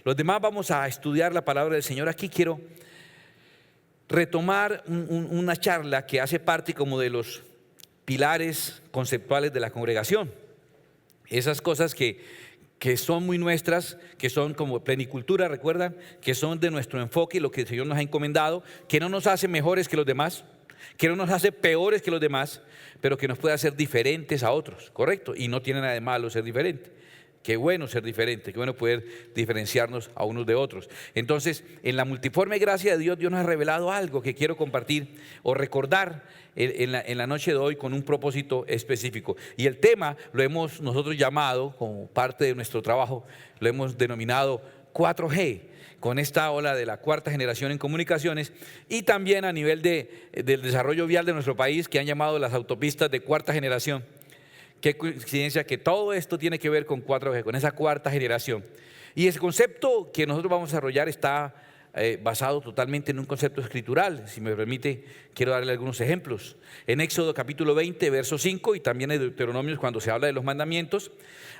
los demás vamos a estudiar la palabra del Señor. Aquí quiero retomar una charla que hace parte como de los pilares conceptuales de la congregación. Esas cosas que son muy nuestras, que son como plenicultura, recuerdan, que son de nuestro enfoque y lo que el Señor nos ha encomendado, que no nos hace mejores que los demás, que no nos hace peores que los demás, pero que nos puede hacer diferentes a otros, ¿correcto? Y no tiene nada de malo ser diferente. Qué bueno ser diferente, qué bueno poder diferenciarnos a unos de otros. Entonces, en la multiforme gracia de Dios, Dios nos ha revelado algo que quiero compartir o recordar en la noche de hoy con un propósito específico. Y el tema lo hemos nosotros llamado, como parte de nuestro trabajo, lo hemos denominado 4G, con esta ola de la cuarta generación en comunicaciones, y también a nivel del desarrollo vial de nuestro país, que han llamado las autopistas de cuarta generación. Qué coincidencia que todo esto tiene que ver con 4G, con esa cuarta generación. Y ese concepto que nosotros vamos a desarrollar está basado totalmente en un concepto escritural. Si me permite, quiero darle algunos ejemplos. En Éxodo capítulo 20, verso 5, y también en Deuteronomios, cuando se habla de los mandamientos,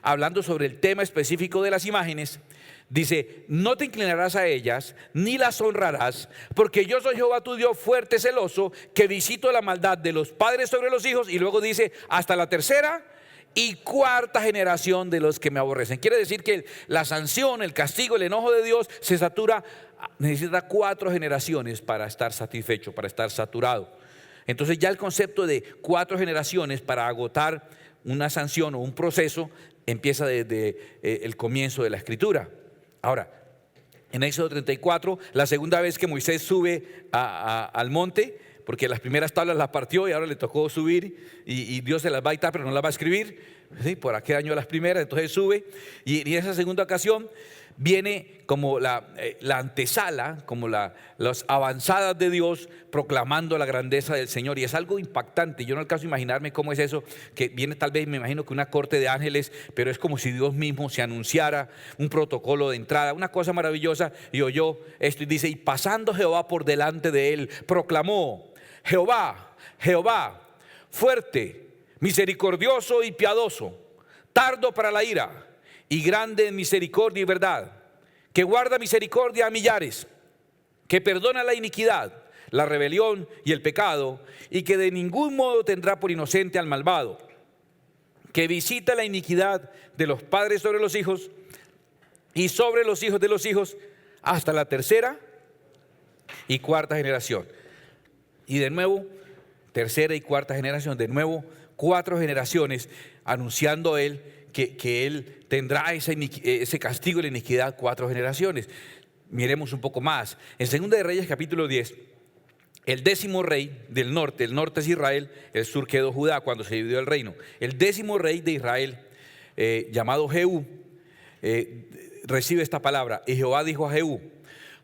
hablando sobre el tema específico de las imágenes, dice: no te inclinarás a ellas, ni las honrarás, porque yo soy Jehová tu Dios fuerte, celoso, que visito la maldad de los padres sobre los hijos, y luego dice, hasta la tercera y cuarta generación de los que me aborrecen. Quiere decir que la sanción, el castigo, el enojo de Dios se satura, necesita 4 generaciones para estar satisfecho, para estar saturado. Entonces ya el concepto de 4 generaciones para agotar una sanción o un proceso empieza desde el comienzo de la escritura. Ahora, en Éxodo 34, la segunda vez que Moisés sube al monte, porque las primeras tablas las partió y ahora le tocó subir, y Dios se las va a dictar pero no las va a escribir, ¿sí? Por aquel año las primeras, entonces sube, y en esa segunda ocasión viene como la antesala, como las avanzadas de Dios proclamando la grandeza del Señor. Y es algo impactante. Yo no alcanzo a imaginarme cómo es eso, que viene tal vez, me imagino que una corte de ángeles, pero es como si Dios mismo se anunciara, un protocolo de entrada, una cosa maravillosa. Y oyó esto y dice: y pasando Jehová por delante de él, proclamó: Jehová, Jehová, fuerte, misericordioso y piadoso, tardo para la ira y grande en misericordia y verdad, que guarda misericordia a millares, que perdona la iniquidad, la rebelión y el pecado, y que de ningún modo tendrá por inocente al malvado, que visita la iniquidad de los padres sobre los hijos y sobre los hijos de los hijos hasta la tercera y cuarta generación. Y de nuevo, tercera y cuarta generación, de nuevo 4 generaciones, anunciando él que él tendrá ese castigo de la iniquidad 4 generaciones. Miremos un poco más. En 2 de Reyes capítulo 10, el 10º rey del norte, el norte es Israel, el sur quedó Judá cuando se dividió el reino. El 10º rey de Israel, llamado Jehú, recibe esta palabra: y Jehová dijo a Jehú: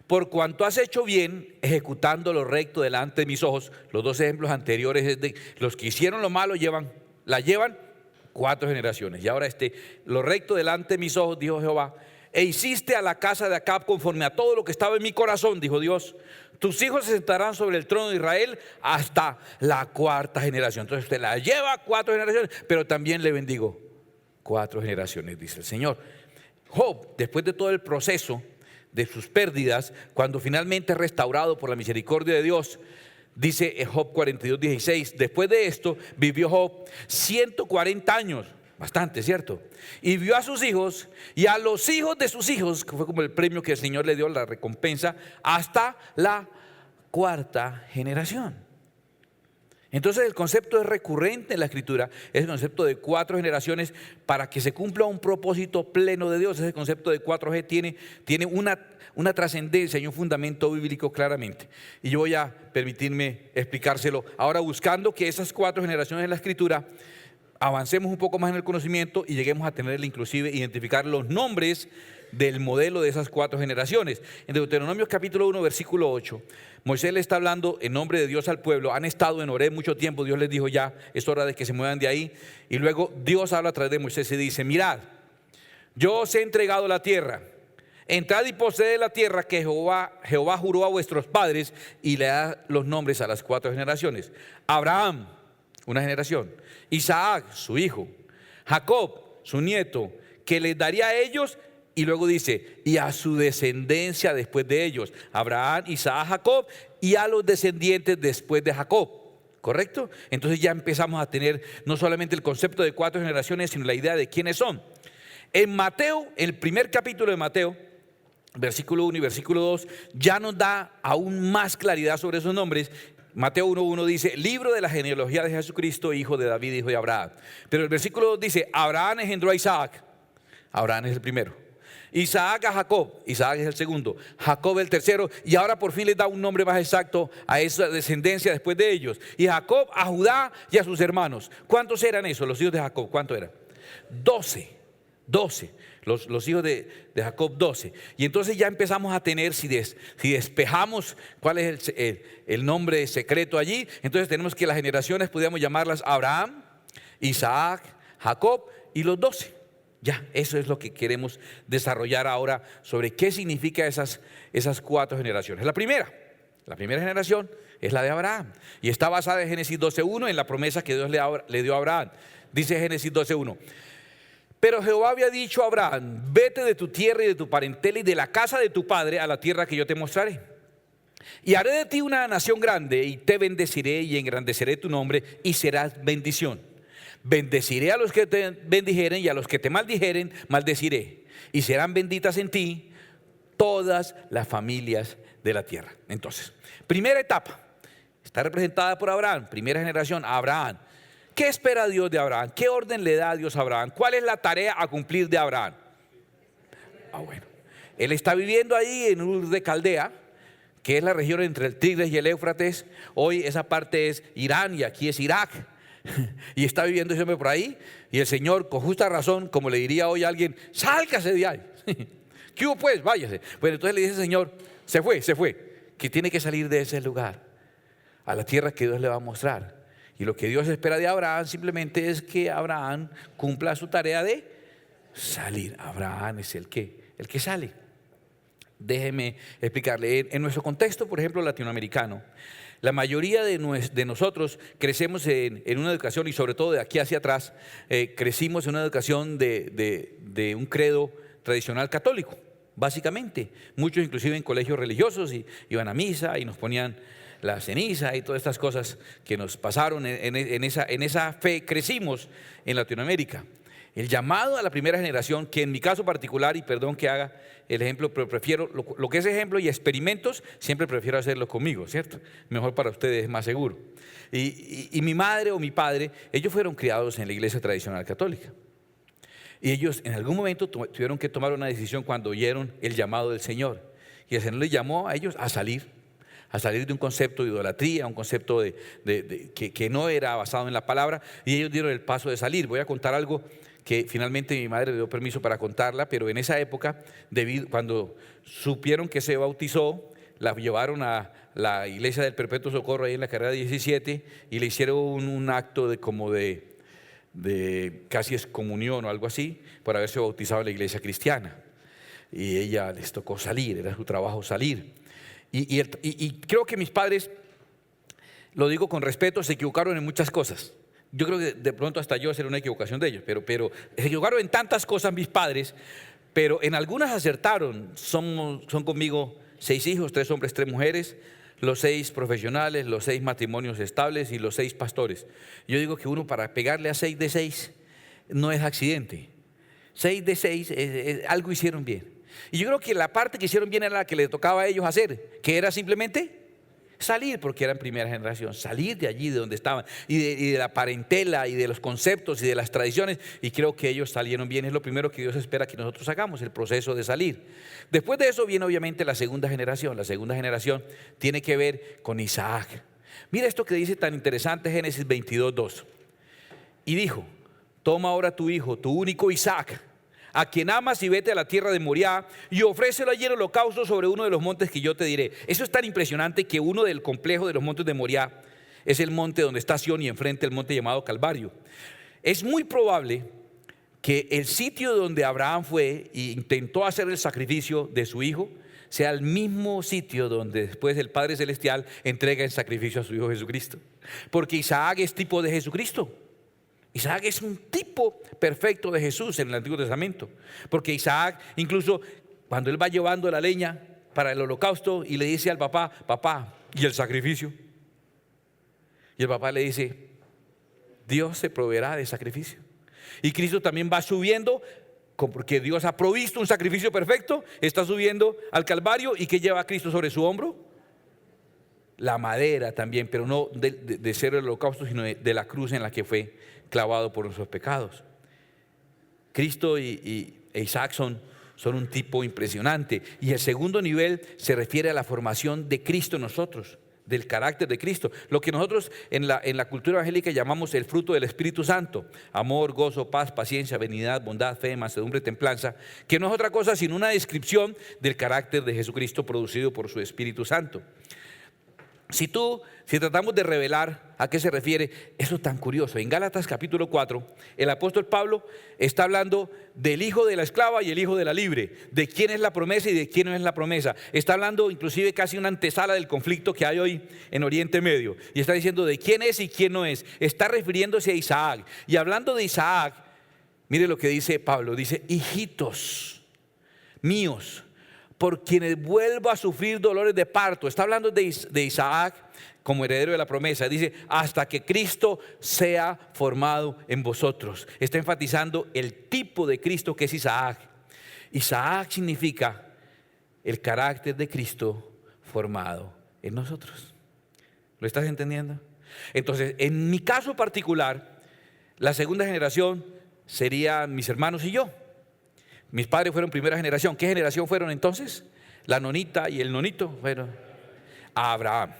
por cuanto has hecho bien, ejecutando lo recto delante de mis ojos. Los 2 ejemplos anteriores es de los que hicieron lo malo, la llevan 4 generaciones. Y ahora lo recto delante de mis ojos, dijo Jehová, e hiciste a la casa de Acab conforme a todo lo que estaba en mi corazón, dijo Dios. Tus hijos se sentarán sobre el trono de Israel hasta la 4ª generación. Entonces usted la lleva 4 generaciones, pero también le bendigo 4 generaciones, dice el Señor. Job, después de todo el proceso de sus pérdidas, cuando finalmente es restaurado por la misericordia de Dios, dice Job 42:16, después de esto vivió Job 140 años, bastante, ¿cierto? Y vio a sus hijos y a los hijos de sus hijos, que fue como el premio que el Señor le dio, la recompensa, hasta la 4ª generación. Entonces el concepto es recurrente en la Escritura, es el concepto de 4 generaciones para que se cumpla un propósito pleno de Dios. Ese concepto de 4G tiene una trascendencia y un fundamento bíblico claramente. Y yo voy a permitirme explicárselo ahora, buscando que esas 4 generaciones en la Escritura avancemos un poco más en el conocimiento y lleguemos a tener inclusive identificar los nombres del modelo de esas 4 generaciones. En Deuteronomios capítulo 1, versículo 8, Moisés le está hablando en nombre de Dios al pueblo. Han estado en Horeb mucho tiempo, Dios les dijo: ya es hora de que se muevan de ahí. Y luego Dios habla a través de Moisés y dice: mirad, yo os he entregado la tierra, entrad y poseed la tierra que Jehová juró a vuestros padres, y le da los nombres a las 4 generaciones. Abraham, una generación; Isaac, su hijo; Jacob, su nieto, que les daría a ellos Y luego dice, y a su descendencia después de ellos, Abraham, Isaac, Jacob, y a los descendientes después de Jacob. ¿Correcto? Entonces ya empezamos a tener no solamente el concepto de 4 generaciones, sino la idea de quiénes son. En Mateo, el primer capítulo de Mateo, versículo 1 y versículo 2, ya nos da aún más claridad sobre esos nombres. Mateo 1:1 dice, libro de la genealogía de Jesucristo, hijo de David, hijo de Abraham. Pero el versículo 2 dice, Abraham engendró a Isaac. Abraham es el primero. Isaac a Jacob, Isaac es el segundo, Jacob el tercero, y ahora por fin les da un nombre más exacto a esa descendencia después de ellos. Y Jacob a Judá y a sus hermanos. ¿Cuántos eran esos, los hijos de Jacob? ¿Cuántos eran? 12. Los hijos de Jacob, 12. Y entonces ya empezamos a tener, si despejamos cuál es el nombre secreto allí, entonces tenemos que las generaciones podríamos llamarlas Abraham, Isaac, Jacob y los 12. Ya, eso es lo que queremos desarrollar ahora sobre qué significa esas 4 generaciones. La primera generación es la de Abraham y está basada en Génesis 12:1, en la promesa que Dios le dio a Abraham. Dice Génesis 12:1. Pero Jehová había dicho a Abraham, vete de tu tierra y de tu parentela y de la casa de tu padre a la tierra que yo te mostraré. Y haré de ti una nación grande y te bendeciré y engrandeceré tu nombre y serás bendición. Bendeciré a los que te bendijeren y a los que te maldijeren, maldeciré. Y serán benditas en ti todas las familias de la tierra. Entonces, primera etapa, está representada por Abraham, primera generación, Abraham. ¿Qué espera Dios de Abraham? ¿Qué orden le da Dios a Abraham? ¿Cuál es la tarea a cumplir de Abraham? Bueno, él está viviendo ahí en Ur de Caldea, que es la región entre el Tigris y el Éufrates. Hoy esa parte es Irán y aquí es Irak. Y está viviendo ese hombre por ahí. Y el Señor, con justa razón, como le diría hoy a alguien, sálgase de ahí. ¿Qué hubo pues? Váyase. Bueno, entonces le dice el Señor, se fue, que tiene que salir de ese lugar a la tierra que Dios le va a mostrar. Y lo que Dios espera de Abraham simplemente es que Abraham cumpla su tarea de salir. Abraham es el que sale. Déjeme explicarle. En nuestro contexto, por ejemplo, latinoamericano, la mayoría de nosotros crecemos en una educación, y sobre todo de aquí hacia atrás, crecimos en una educación de un credo tradicional católico, básicamente. Muchos inclusive en colegios religiosos iban a misa y nos ponían la ceniza y todas estas cosas que nos pasaron. En esa fe crecimos en Latinoamérica. El llamado a la primera generación, que en mi caso particular, y perdón que haga el ejemplo, pero prefiero lo que es ejemplo y experimentos, siempre prefiero hacerlo conmigo, ¿cierto? Mejor para ustedes, es más seguro. Y mi madre o mi padre, ellos fueron criados en la iglesia tradicional católica. Y ellos en algún momento tuvieron que tomar una decisión cuando oyeron el llamado del Señor. Y el Señor les llamó a ellos a salir de un concepto de idolatría, un concepto que no era basado en la palabra, y ellos dieron el paso de salir. Voy a contar algo que finalmente mi madre le dio permiso para contarla, pero en esa época, cuando supieron que se bautizó, la llevaron a la iglesia del Perpetuo Socorro ahí en la carrera 17 y le hicieron un acto de casi excomunión o algo así por haberse bautizado en la iglesia cristiana. Y ella les tocó salir, era su trabajo salir. Y creo que mis padres, lo digo con respeto, se equivocaron en muchas cosas. Yo creo que de pronto hasta yo será una equivocación de ellos, pero se equivocaron en tantas cosas mis padres, pero en algunas acertaron. Son conmigo 6 hijos, 3 hombres, 3 mujeres, los 6 profesionales, los 6 matrimonios estables y los 6 pastores. Yo digo que uno para pegarle a 6 de 6 no es accidente. 6 de 6 algo hicieron bien. Y yo creo que la parte que hicieron bien era la que le tocaba a ellos hacer, que era simplemente salir, porque eran primera generación, salir de allí, de donde estaban, y de la parentela, y de los conceptos, y de las tradiciones, y creo que ellos salieron bien. Es lo primero que Dios espera que nosotros hagamos, el proceso de salir. Después de eso viene obviamente la segunda generación. La segunda generación tiene que ver con Isaac. Mira esto que dice tan interesante Génesis 22:2. Y dijo, toma ahora tu hijo, tu único Isaac, a quien amas, y vete a la tierra de Moriah y ofrécelo allí en holocausto sobre uno de los montes que yo te diré. Eso es tan impresionante que uno del complejo de los montes de Moriah es el monte donde está Sión y enfrente el monte llamado Calvario. Es muy probable que el sitio donde Abraham fue e intentó hacer el sacrificio de su hijo sea el mismo sitio donde después el Padre Celestial entrega el sacrificio a su Hijo Jesucristo. Porque Isaac es tipo de Jesucristo. Isaac es un tipo perfecto de Jesús en el Antiguo Testamento, porque Isaac, incluso cuando él va llevando la leña para el holocausto y le dice al papá: papá, ¿y el sacrificio? Y el papá le dice: Dios se proveerá de sacrificio. Y Cristo también va subiendo, porque Dios ha provisto un sacrificio perfecto, está subiendo al Calvario. ¿Y qué lleva a Cristo sobre su hombro? La madera también, pero no de ser el holocausto, sino de la cruz en la que fue clavado por nuestros pecados. Cristo e Isaac son un tipo impresionante. Y el segundo nivel se refiere a la formación de Cristo en nosotros, del carácter de Cristo, lo que nosotros en la cultura evangélica llamamos el fruto del Espíritu Santo: amor, gozo, paz, paciencia, benignidad, bondad, fe, mansedumbre, templanza, que no es otra cosa sino una descripción del carácter de Jesucristo producido por su Espíritu Santo. Si tratamos de revelar a qué se refiere, eso es tan curioso. En Gálatas capítulo 4, el apóstol Pablo está hablando del hijo de la esclava y el hijo de la libre, de quién es la promesa y de quién no es la promesa. Está hablando inclusive casi una antesala del conflicto que hay hoy en Oriente Medio, y está diciendo de quién es y quién no es. Está refiriéndose a Isaac, y hablando de Isaac, mire lo que dice Pablo: dice: hijitos míos, por quienes vuelvo a sufrir dolores de parto. Está hablando de Isaac como heredero de la promesa. Dice: hasta que Cristo sea formado en vosotros. Está enfatizando el tipo de Cristo que es Isaac. Isaac significa el carácter de Cristo formado en nosotros. ¿Lo estás entendiendo? Entonces, en mi caso particular, la segunda generación serían mis hermanos y yo. Mis padres fueron primera generación. ¿Qué generación fueron entonces? La nonita y el nonito fueron Abraham.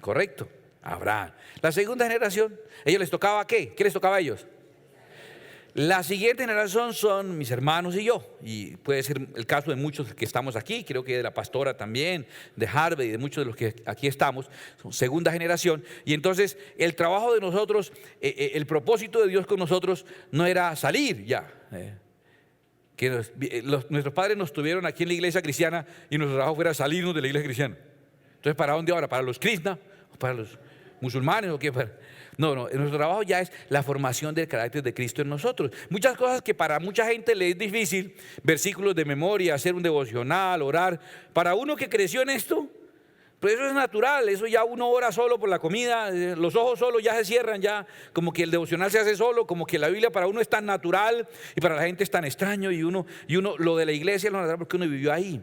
Correcto, Abraham. La segunda generación, ¿ellos les tocaba qué? ¿Qué les tocaba a ellos? La siguiente generación son mis hermanos y yo. Y puede ser el caso de muchos que estamos aquí, creo que de la pastora también, de Harvey y de muchos de los que aquí estamos, son segunda generación. Y entonces el trabajo de nosotros, el propósito de Dios con nosotros no era salir ya. Nuestros padres nos tuvieron aquí en la iglesia cristiana y nuestro trabajo fuera salirnos de la iglesia cristiana. Entonces, ¿para dónde ahora? ¿Para los Krishna? ¿O para los musulmanes? ¿O qué? No, nuestro trabajo ya es la formación del carácter de Cristo en nosotros. Muchas cosas que para mucha gente le es difícil, versículos de memoria, hacer un devocional, orar. Para uno que creció en esto, pues eso es natural. Eso ya uno ora solo por la comida, los ojos solo ya se cierran, ya como que el devocional se hace solo, como que la Biblia para uno es tan natural y para la gente es tan extraño, y uno lo de la iglesia es lo natural porque uno vivió ahí.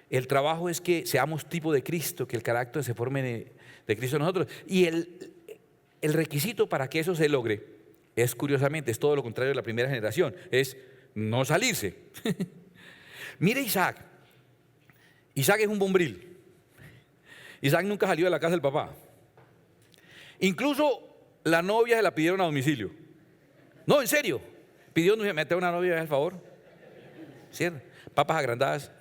El trabajo es que seamos tipo de Cristo, que el carácter se forme de Cristo en nosotros. Y el requisito para que eso se logre es, curiosamente, es todo lo contrario de la primera generación: es no salirse. Mire Isaac. Isaac es un bombril. Isaac nunca salió de la casa del papá. Incluso la novia se la pidieron a domicilio. No, en serio. Pidió meter una novia, al favor. ¿Cierto? Papas agrandadas.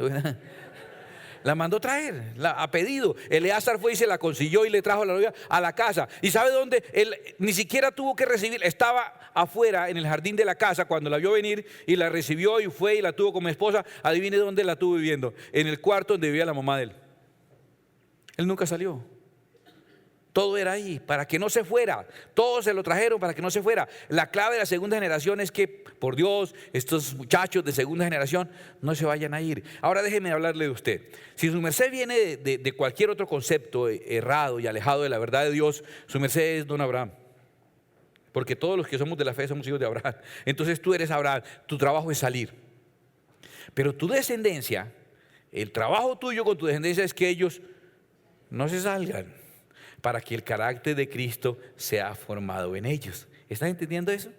La mandó traer, a pedido. Eleazar fue y se la consiguió y le trajo a la novia a la casa. ¿Y sabe dónde? Él ni siquiera tuvo que recibir. Estaba afuera en el jardín de la casa cuando la vio venir y la recibió y fue y la tuvo como esposa. Adivine dónde la tuvo viviendo: en el cuarto donde vivía la mamá de él. Él nunca salió. Todo era ahí, para que no se fuera. Todos se lo trajeron para que no se fuera. La clave de la segunda generación es que, por Dios, estos muchachos de segunda generación no se vayan a ir. Ahora déjeme hablarle de usted. Si su merced viene de cualquier otro concepto errado y alejado de la verdad de Dios, su merced es don Abraham. Porque todos los que somos de la fe somos hijos de Abraham. Entonces tú eres Abraham, tu trabajo es salir. Pero tu descendencia, el trabajo tuyo con tu descendencia es que ellos no se salgan, para que el carácter de Cristo sea formado en ellos. ¿Están entendiendo eso?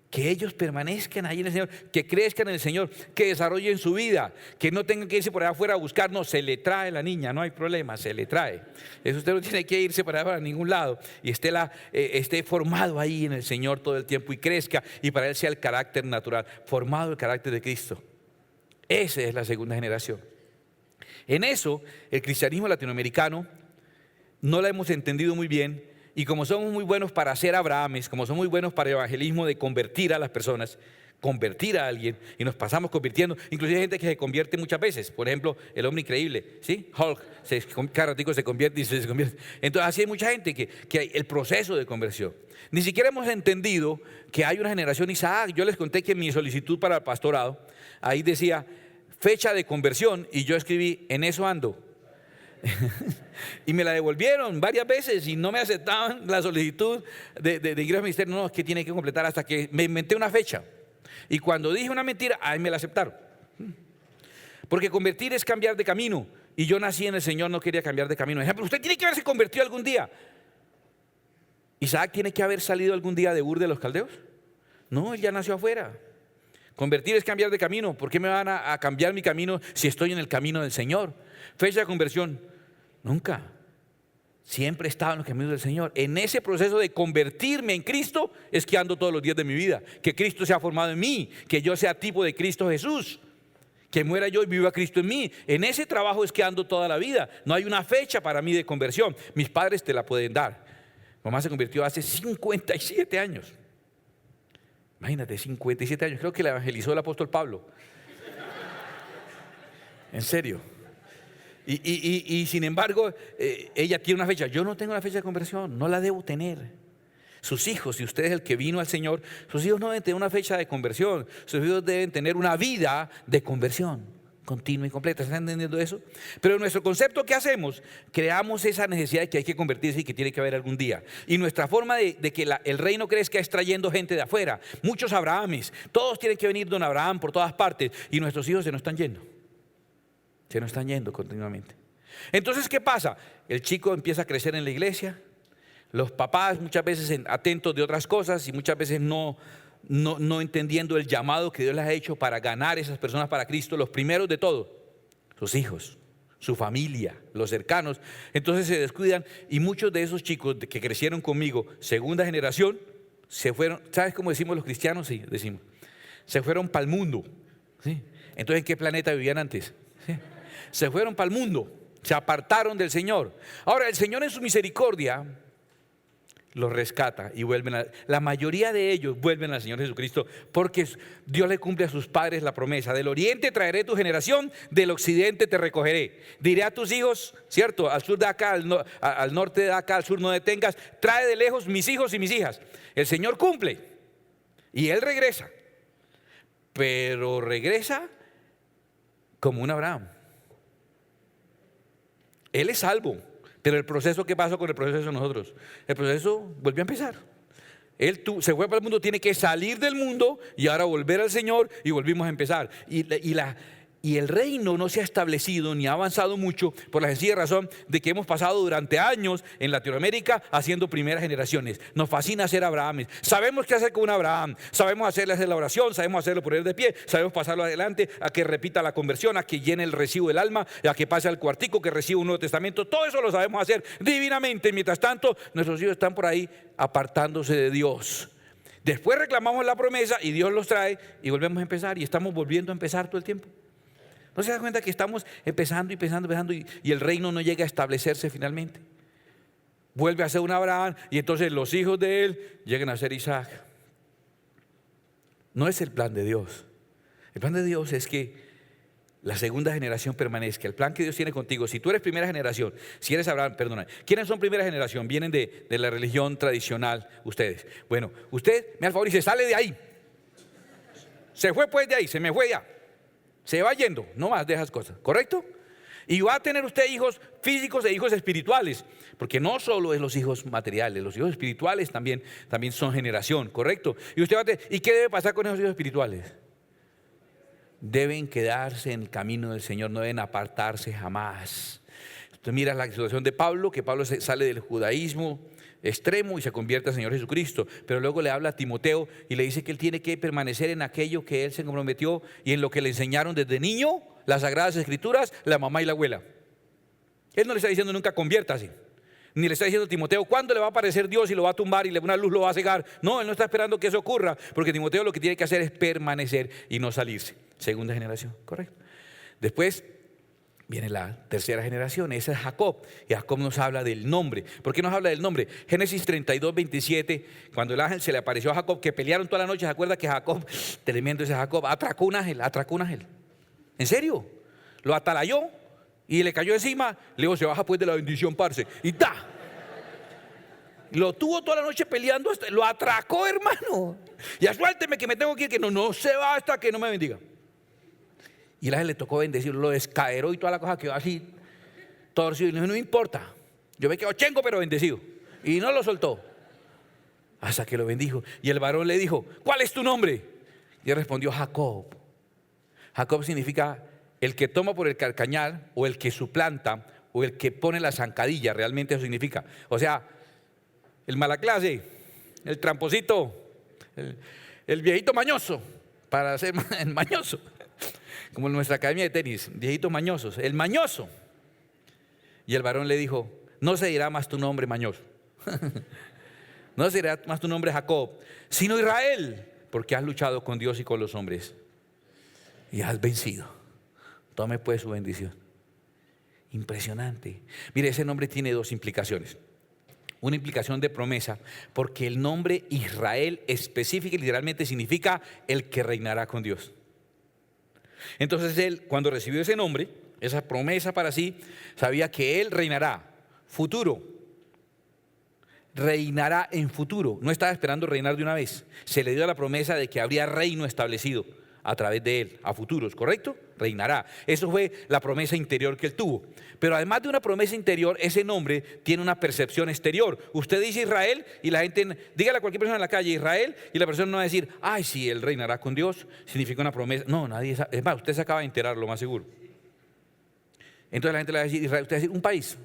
Que ellos permanezcan ahí en el Señor, que crezcan en el Señor, que desarrollen su vida, que no tengan que irse por allá afuera a buscar. No, se le trae la niña, no hay problema, se le trae. Eso usted no tiene que irse para allá para ningún lado, y esté formado ahí en el Señor todo el tiempo y crezca, y para él sea el carácter natural, formado el carácter de Cristo. Esa es la segunda generación. En eso, el cristianismo latinoamericano no la hemos entendido muy bien, Y como somos muy buenos para hacer Abrahames, como somos muy buenos para el evangelismo de convertir a las personas, convertir a alguien, y nos pasamos convirtiendo, inclusive hay gente que se convierte muchas veces. Por ejemplo, el hombre increíble, ¿sí? Hulk, cada ratico se convierte y se convierte. Entonces así hay mucha gente que hay el proceso de conversión. Ni siquiera hemos entendido que hay una generación Isaac. Yo les conté que en mi solicitud para el pastorado, ahí decía fecha de conversión, y yo escribí, en eso ando. Y me la devolvieron varias veces y no me aceptaban la solicitud de ingreso al ministerio. No, es que tiene que completar, hasta que me inventé una fecha. Y cuando dije una mentira, ahí me la aceptaron. Porque convertir es cambiar de camino. Y yo nací en el Señor, no quería cambiar de camino. Pero usted tiene que haberse convertido algún día. ¿Isaac tiene que haber salido algún día de Ur de los Caldeos? No, él ya nació afuera. Convertir es cambiar de camino. ¿Por qué me van a cambiar mi camino si estoy en el camino del Señor? Fecha de conversión, nunca. Siempre he estado en los caminos del Señor. En ese proceso de convertirme en Cristo es que ando todos los días de mi vida. Que Cristo sea formado en mí, que yo sea tipo de Cristo Jesús, que muera yo y viva Cristo en mí. En ese trabajo es que ando toda la vida. No hay una fecha para mí de conversión. Mis padres te la pueden dar. Mamá se convirtió hace 57 años. Imagínate, 57 años. Creo que la evangelizó el apóstol Pablo. En serio. Y sin embargo, ella tiene una fecha. Yo no tengo la fecha de conversión, no la debo tener. Sus hijos, si usted es el que vino al Señor, sus hijos no deben tener una fecha de conversión. Sus hijos deben tener una vida de conversión continua y completa. ¿Están entendiendo eso? Pero en nuestro concepto, ¿qué hacemos? Creamos esa necesidad de que hay que convertirse y que tiene que haber algún día. Y nuestra forma de que el reino crezca es trayendo gente de afuera. Muchos Abrahames, todos tienen que venir don Abraham por todas partes. Y nuestros hijos se nos están yendo. Se nos están yendo continuamente. Entonces, ¿qué pasa? El chico empieza a crecer en la iglesia. Los papás muchas veces atentos de otras cosas y muchas veces no entendiendo el llamado que Dios les ha hecho para ganar esas personas para Cristo. Los primeros de todo, sus hijos, su familia, los cercanos. Entonces se descuidan y muchos de esos chicos que crecieron conmigo, segunda generación, se fueron. ¿Sabes cómo decimos los cristianos? Sí, decimos. Se fueron para el mundo. ¿Sí? Entonces, ¿en qué planeta vivían antes? ¿Sí? Se fueron para el mundo, se apartaron del Señor. Ahora el Señor en su misericordia los rescata y vuelven la mayoría de ellos vuelven al Señor Jesucristo, porque Dios le cumple a sus padres la promesa: del oriente traeré tu generación, del occidente te recogeré. Diré a tus hijos, cierto, al sur de acá, al norte de acá, al sur no detengas, trae de lejos mis hijos y mis hijas. El Señor cumple y Él regresa, pero regresa como un Abraham. Él es salvo, pero el proceso, ¿qué pasó con el proceso de nosotros? El proceso volvió a empezar. Él se fue para el mundo, tiene que salir del mundo y ahora volver al Señor y volvimos a empezar. Y el reino no se ha establecido ni ha avanzado mucho por la sencilla razón de que hemos pasado durante años en Latinoamérica haciendo primeras generaciones. Nos fascina hacer Abrahames. Sabemos qué hacer con un Abraham. Sabemos hacer la oración, sabemos hacerlo poner de pie, sabemos pasarlo adelante, a que repita la conversión, a que llene el recibo del alma, a que pase al cuartico, que reciba un Nuevo Testamento. Todo eso lo sabemos hacer divinamente. Mientras tanto, nuestros hijos están por ahí apartándose de Dios. Después reclamamos la promesa y Dios los trae y volvemos a empezar. Y estamos volviendo a empezar todo el tiempo. ¿No se da cuenta que estamos empezando y el reino no llega a establecerse finalmente? Vuelve a ser un Abraham y entonces los hijos de él llegan a ser Isaac. No es el plan de Dios. El plan de Dios es que la segunda generación permanezca. El plan que Dios tiene contigo, si tú eres primera generación, si eres Abraham, perdona. ¿Quiénes son primera generación? Vienen de la religión tradicional ustedes. Bueno, usted me da el favor y se sale de ahí. Se fue pues de ahí, se me fue ya. Se va yendo, no más de esas cosas, ¿correcto? Y va a tener usted hijos físicos e hijos espirituales, porque no solo es los hijos materiales, los hijos espirituales también son generación, ¿correcto? Y usted va a tener, ¿y qué debe pasar con esos hijos espirituales? Deben quedarse en el camino del Señor, no deben apartarse jamás. Usted mira la situación de Pablo, que Pablo sale del judaísmo extremo y se convierte al Señor Jesucristo, pero luego le habla a Timoteo y le dice que él tiene que permanecer en aquello que él se comprometió y en lo que le enseñaron desde niño, las Sagradas Escrituras, la mamá y la abuela. Él no le está diciendo nunca conviértase, ni le está diciendo a Timoteo cuándo le va a aparecer Dios y lo va a tumbar y una luz lo va a cegar. No, él no está esperando que eso ocurra, porque Timoteo lo que tiene que hacer es permanecer y no salirse. Segunda generación, correcto. Después Viene la tercera generación, esa es Jacob. Y Jacob nos habla del nombre. ¿Por qué nos habla del nombre? Génesis 32, 27, cuando el ángel se le apareció a Jacob, que pelearon toda la noche, ¿se acuerda que Jacob, tremendo ese Jacob, atracó un ángel? ¿En serio? Lo atalayó y le cayó encima. Le dijo, se baja pues de la bendición, parce. Y ¡ta! Lo tuvo toda la noche peleando, lo atracó, hermano. Ya suélteme que me tengo que ir, que no se va hasta que no me bendiga. Y el ángel le tocó bendecirlo, lo descaderó y toda la cosa quedó así, torcido. Y le dijo, no importa, yo me quedo chengo pero bendecido. Y no lo soltó, hasta que lo bendijo. Y el varón le dijo, ¿cuál es tu nombre? Y él respondió, Jacob. Jacob significa el que toma por el carcañal, o el que suplanta, o el que pone la zancadilla, realmente eso significa. O sea, el mala clase, el tramposito, el viejito mañoso, para ser mañoso. Como en nuestra academia de tenis, viejitos mañosos, el mañoso. Y el varón le dijo, no se dirá más tu nombre mañoso, no se dirá más tu nombre Jacob, sino Israel, porque has luchado con Dios y con los hombres y has vencido. Tome pues su bendición. Impresionante. Mire, ese nombre tiene dos implicaciones. Una implicación de promesa, porque el nombre Israel específica y literalmente significa el que reinará con Dios. Entonces él, cuando recibió ese nombre, esa promesa para sí, sabía que él reinará futuro. Reinará en futuro. No estaba esperando reinar de una vez. Se le dio la promesa de que habría reino establecido a través de él, a futuros, ¿correcto? Reinará. Eso fue la promesa interior que él tuvo. Pero además de una promesa interior, ese nombre tiene una percepción exterior. Usted dice Israel y la gente, dígale a cualquier persona en la calle Israel y la persona no va a decir, ay, sí, él reinará con Dios, significa una promesa. No, nadie sabe. Es más, usted se acaba de enterar, lo más seguro. Entonces la gente le va a decir Israel, usted va a decir un país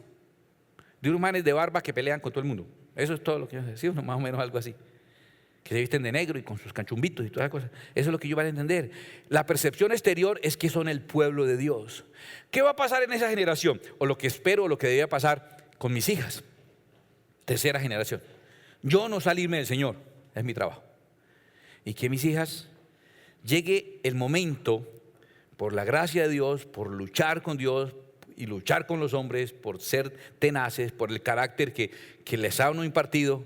de unos manes de barba que pelean con todo el mundo. Eso es todo lo que yo decía, más o menos algo así. Que se visten de negro y con sus canchumbitos y todas las cosas. Eso es lo que yo van a entender. La percepción exterior es que son el pueblo de Dios. ¿Qué va a pasar en esa generación? O lo que espero, o lo que debía pasar con mis hijas. Tercera generación. Yo no salirme del Señor, es mi trabajo. Y que mis hijas llegue el momento, por la gracia de Dios, por luchar con Dios y luchar con los hombres, por ser tenaces, por el carácter que les ha uno impartido,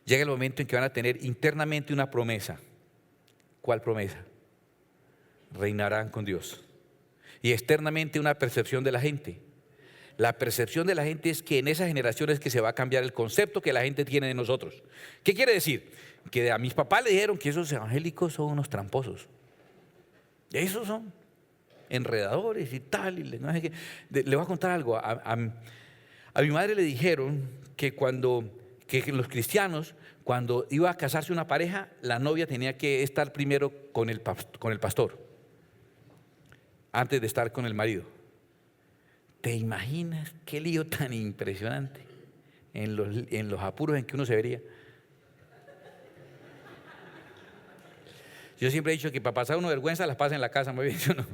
llega el momento en que van a tener internamente una promesa. ¿Cuál promesa? Reinarán con Dios. Y externamente una percepción de la gente. La percepción de la gente es que en esas generaciones que se va a cambiar el concepto que la gente tiene de nosotros. ¿Qué quiere decir? Que a mis papás le dijeron que esos evangélicos son unos tramposos. Esos son enredadores y tal. Y no sé qué. Le voy a contar algo. A mi madre le dijeron que que los cristianos, cuando iba a casarse una pareja, la novia tenía que estar primero con el pastor, antes de estar con el marido. ¿Te imaginas qué lío tan impresionante en los apuros en que uno se vería? Yo siempre he dicho que para pasar uno vergüenza las pasa en la casa, muy bien, ¿no?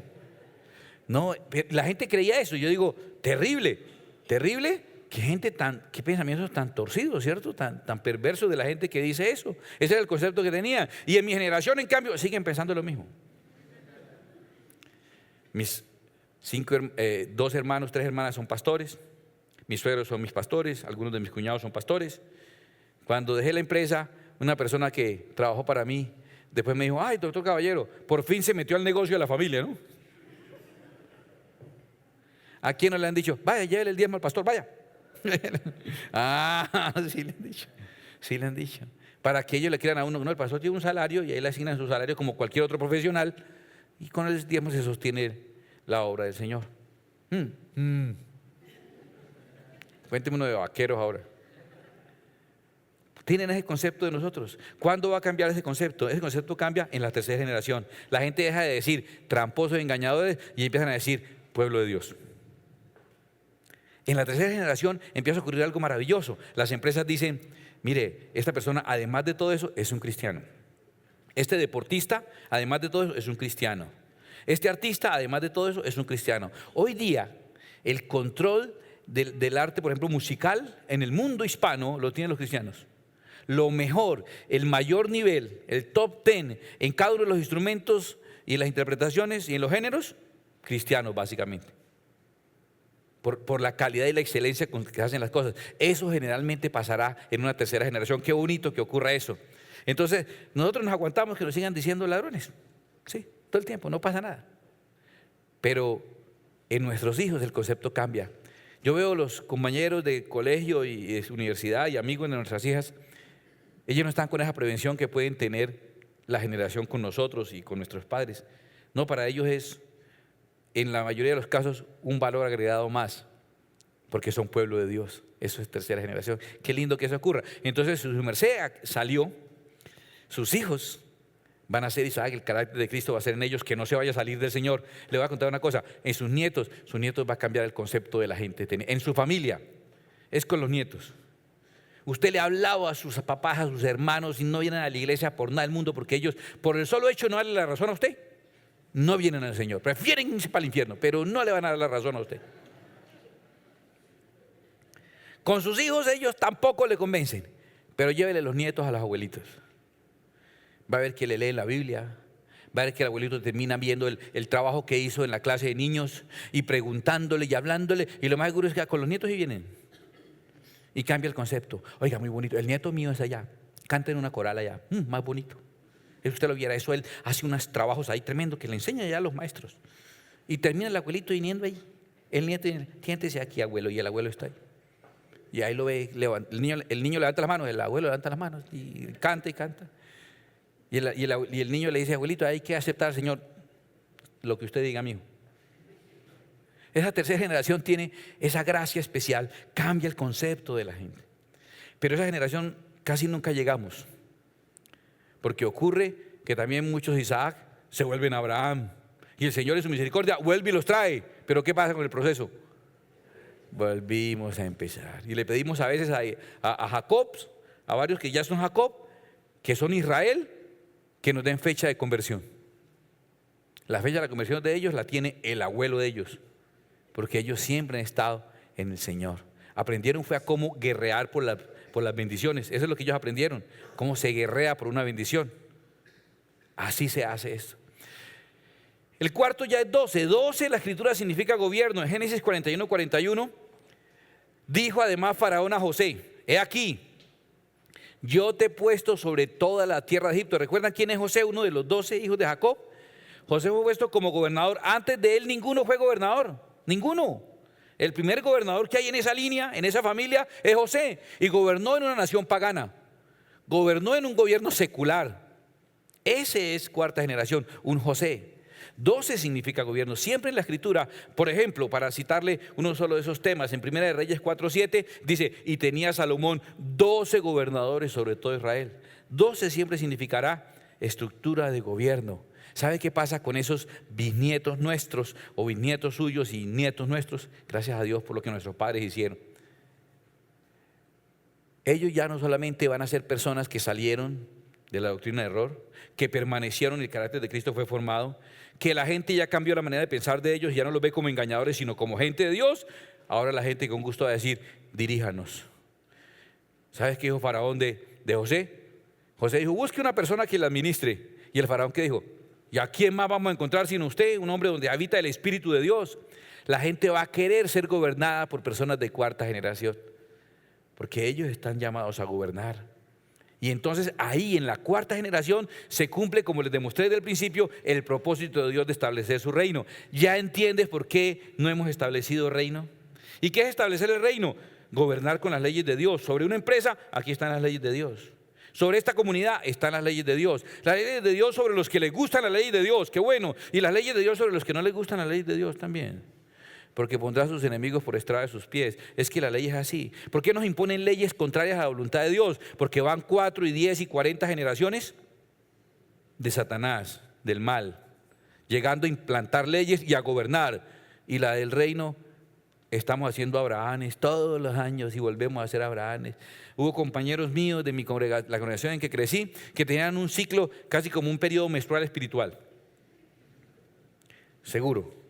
No, la gente creía eso. Yo digo, terrible, terrible. Qué pensamientos tan torcidos, ¿cierto? Tan perversos de la gente que dice eso. Ese era el concepto que tenía. Y en mi generación, en cambio, siguen pensando lo mismo. Mis 2 hermanos, 3 hermanas son pastores. Mis suegros son mis pastores. Algunos de mis cuñados son pastores. Cuando dejé la empresa, una persona que trabajó para mí, después me dijo, ay, doctor Caballero, por fin se metió al negocio de la familia, ¿no? ¿A quién no le han dicho? Vaya, llévele el diezmo al pastor, vaya. Sí le han dicho, sí le han dicho. Para que ellos le crean a uno, no, el pastor tiene un salario y ahí le asignan su salario como cualquier otro profesional y con el diezmo se sostiene la obra del Señor. Cuénteme uno de vaqueros ahora. Tienen ese concepto de nosotros. ¿Cuándo va a cambiar ese concepto? Ese concepto cambia en la tercera generación. La gente deja de decir tramposos y engañadores y empiezan a decir pueblo de Dios. En la tercera generación empieza a ocurrir algo maravilloso. Las empresas dicen, mire, esta persona además de todo eso es un cristiano. Este deportista además de todo eso es un cristiano. Este artista además de todo eso es un cristiano. Hoy día el control del arte, por ejemplo, musical en el mundo hispano lo tienen los cristianos. Lo mejor, el mayor nivel, el top 10 en cada uno de los instrumentos y en las interpretaciones y en los géneros, cristianos básicamente. por la calidad y la excelencia con que se hacen las cosas. Eso generalmente pasará en una tercera generación. Qué bonito que ocurra eso. Entonces, nosotros nos aguantamos que nos sigan diciendo ladrones. Sí, todo el tiempo, no pasa nada. Pero en nuestros hijos el concepto cambia. Yo veo los compañeros de colegio y de universidad y amigos de nuestras hijas, ellos no están con esa prevención que pueden tener la generación con nosotros y con nuestros padres. No, para ellos es, en la mayoría de los casos, un valor agregado más, porque son pueblo de Dios. Eso es tercera generación. Qué lindo que eso ocurra. Entonces, su merced salió, sus hijos van a ser Isaac, el carácter de Cristo va a ser en ellos, que no se vaya a salir del Señor. Le voy a contar una cosa, en sus nietos va a cambiar el concepto de la gente. En su familia, es con los nietos. Usted le ha hablado a sus papás, a sus hermanos, y no vienen a la iglesia por nada del mundo, porque ellos, por el solo hecho de no darle la razón a usted, no vienen al Señor. Prefieren irse para el infierno, pero no le van a dar la razón a usted. Con sus hijos ellos tampoco le convencen, pero llévele los nietos a los abuelitos. Va a ver que le leen la Biblia, va a ver que el abuelito termina viendo el trabajo que hizo en la clase de niños y preguntándole y hablándole, y lo más seguro es que con los nietos sí vienen. Y cambia el concepto. Oiga, muy bonito, el nieto mío es allá, canta en una coral allá, más bonito. Usted lo viera, eso él hace unos trabajos ahí tremendos que le enseña ya a los maestros. Y termina el abuelito viniendo ahí. El nieto dice, siéntese aquí, abuelo, y el abuelo está ahí. Y ahí lo ve, el niño levanta las manos, el abuelo levanta las manos y canta y canta. Y el niño le dice, abuelito, hay que aceptar, Señor, lo que usted diga, amigo. Esa tercera generación tiene esa gracia especial, cambia el concepto de la gente. Pero esa generación casi nunca llegamos, porque ocurre que también muchos de Isaac se vuelven a Abraham. Y el Señor en su misericordia vuelve y los trae. Pero ¿qué pasa con el proceso? Volvimos a empezar. Y le pedimos a veces a Jacob, a varios que ya son Jacob, que son Israel, que nos den fecha de conversión. La fecha de la conversión de ellos la tiene el abuelo de ellos, porque ellos siempre han estado en el Señor. Aprendieron fue a cómo guerrear por las bendiciones. Eso es lo que ellos aprendieron, cómo se guerrea por una bendición. Así se hace esto. El cuarto ya es 12. 12 la escritura significa gobierno. En Génesis 41:41 dijo además Faraón a José, he aquí, yo te he puesto sobre toda la tierra de Egipto. ¿Recuerdan quién es José? Uno de los 12 hijos de Jacob. José fue puesto como gobernador. Antes de él ninguno fue gobernador. Ninguno. El primer gobernador que hay en esa línea, en esa familia, es José. Y gobernó en una nación pagana. Gobernó en un gobierno secular. Ese es cuarta generación, un José. 12 significa gobierno. Siempre en la escritura, por ejemplo, para citarle uno solo de esos temas, en Primera de Reyes 4:7 dice, y tenía Salomón 12 gobernadores sobre todo Israel. 12 siempre significará estructura de gobierno. ¿Sabe qué pasa con esos bisnietos nuestros o bisnietos suyos y nietos nuestros? Gracias a Dios por lo que nuestros padres hicieron. Ellos ya no solamente van a ser personas que salieron de la doctrina de error, que permanecieron y el carácter de Cristo fue formado, que la gente ya cambió la manera de pensar de ellos, ya no los ve como engañadores, sino como gente de Dios. Ahora la gente con gusto va a decir, diríjanos. ¿Sabes qué dijo Faraón de José? José dijo, busque una persona que la administre. Y el Faraón, ¿qué dijo? ¿Y a quién más vamos a encontrar sino usted? Un hombre donde habita el Espíritu de Dios. La gente va a querer ser gobernada por personas de cuarta generación, porque ellos están llamados a gobernar. Y entonces ahí en la cuarta generación se cumple, como les demostré desde el principio, el propósito de Dios de establecer su reino. ¿Ya entiendes por qué no hemos establecido reino? ¿Y qué es establecer el reino? Gobernar con las leyes de Dios. Sobre una empresa, aquí están las leyes de Dios. Sobre esta comunidad están las leyes de Dios. Las leyes de Dios sobre los que les gustan las leyes de Dios, qué bueno. Y las leyes de Dios sobre los que no les gustan las leyes de Dios también. Porque pondrá a sus enemigos por estrado de sus pies. Es que la ley es así. ¿Por qué nos imponen leyes contrarias a la voluntad de Dios? Porque van 4 y 10 y 40 generaciones de Satanás, del mal, llegando a implantar leyes y a gobernar. Y la del reino, estamos haciendo abrahanes todos los años y volvemos a hacer abrahanes. Hubo compañeros míos de la congregación en que crecí que tenían un ciclo casi como un periodo menstrual espiritual. Seguro.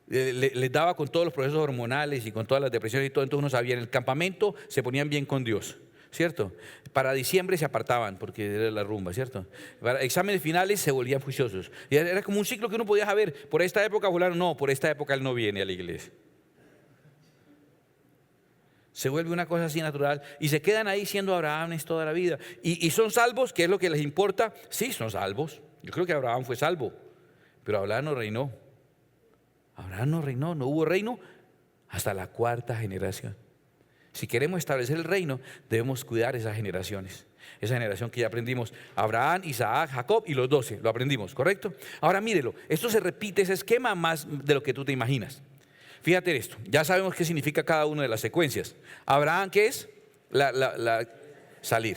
Les daba con todos los procesos hormonales y con todas las depresiones y todo, entonces uno sabía, en el campamento se ponían bien con Dios, ¿cierto? Para diciembre se apartaban porque era la rumba, ¿cierto? Para exámenes finales se volvían juiciosos. Y era como un ciclo que uno podía saber, por esta época fulano, no, por esta época él no viene a la iglesia. Se vuelve una cosa así natural y se quedan ahí siendo Abrahames toda la vida. Y son salvos, ¿qué es lo que les importa? Sí, son salvos. Yo creo que Abraham fue salvo, pero Abraham no reinó. Abraham no reinó, no hubo reino hasta la cuarta generación. Si queremos establecer el reino, debemos cuidar esas generaciones. Esa generación que ya aprendimos, Abraham, Isaac, Jacob y los 12, lo aprendimos, ¿correcto? Ahora mírelo, esto se repite, ese esquema más de lo que tú te imaginas. Fíjate esto, ya sabemos qué significa cada una de las secuencias. Abraham, ¿qué es? Salir.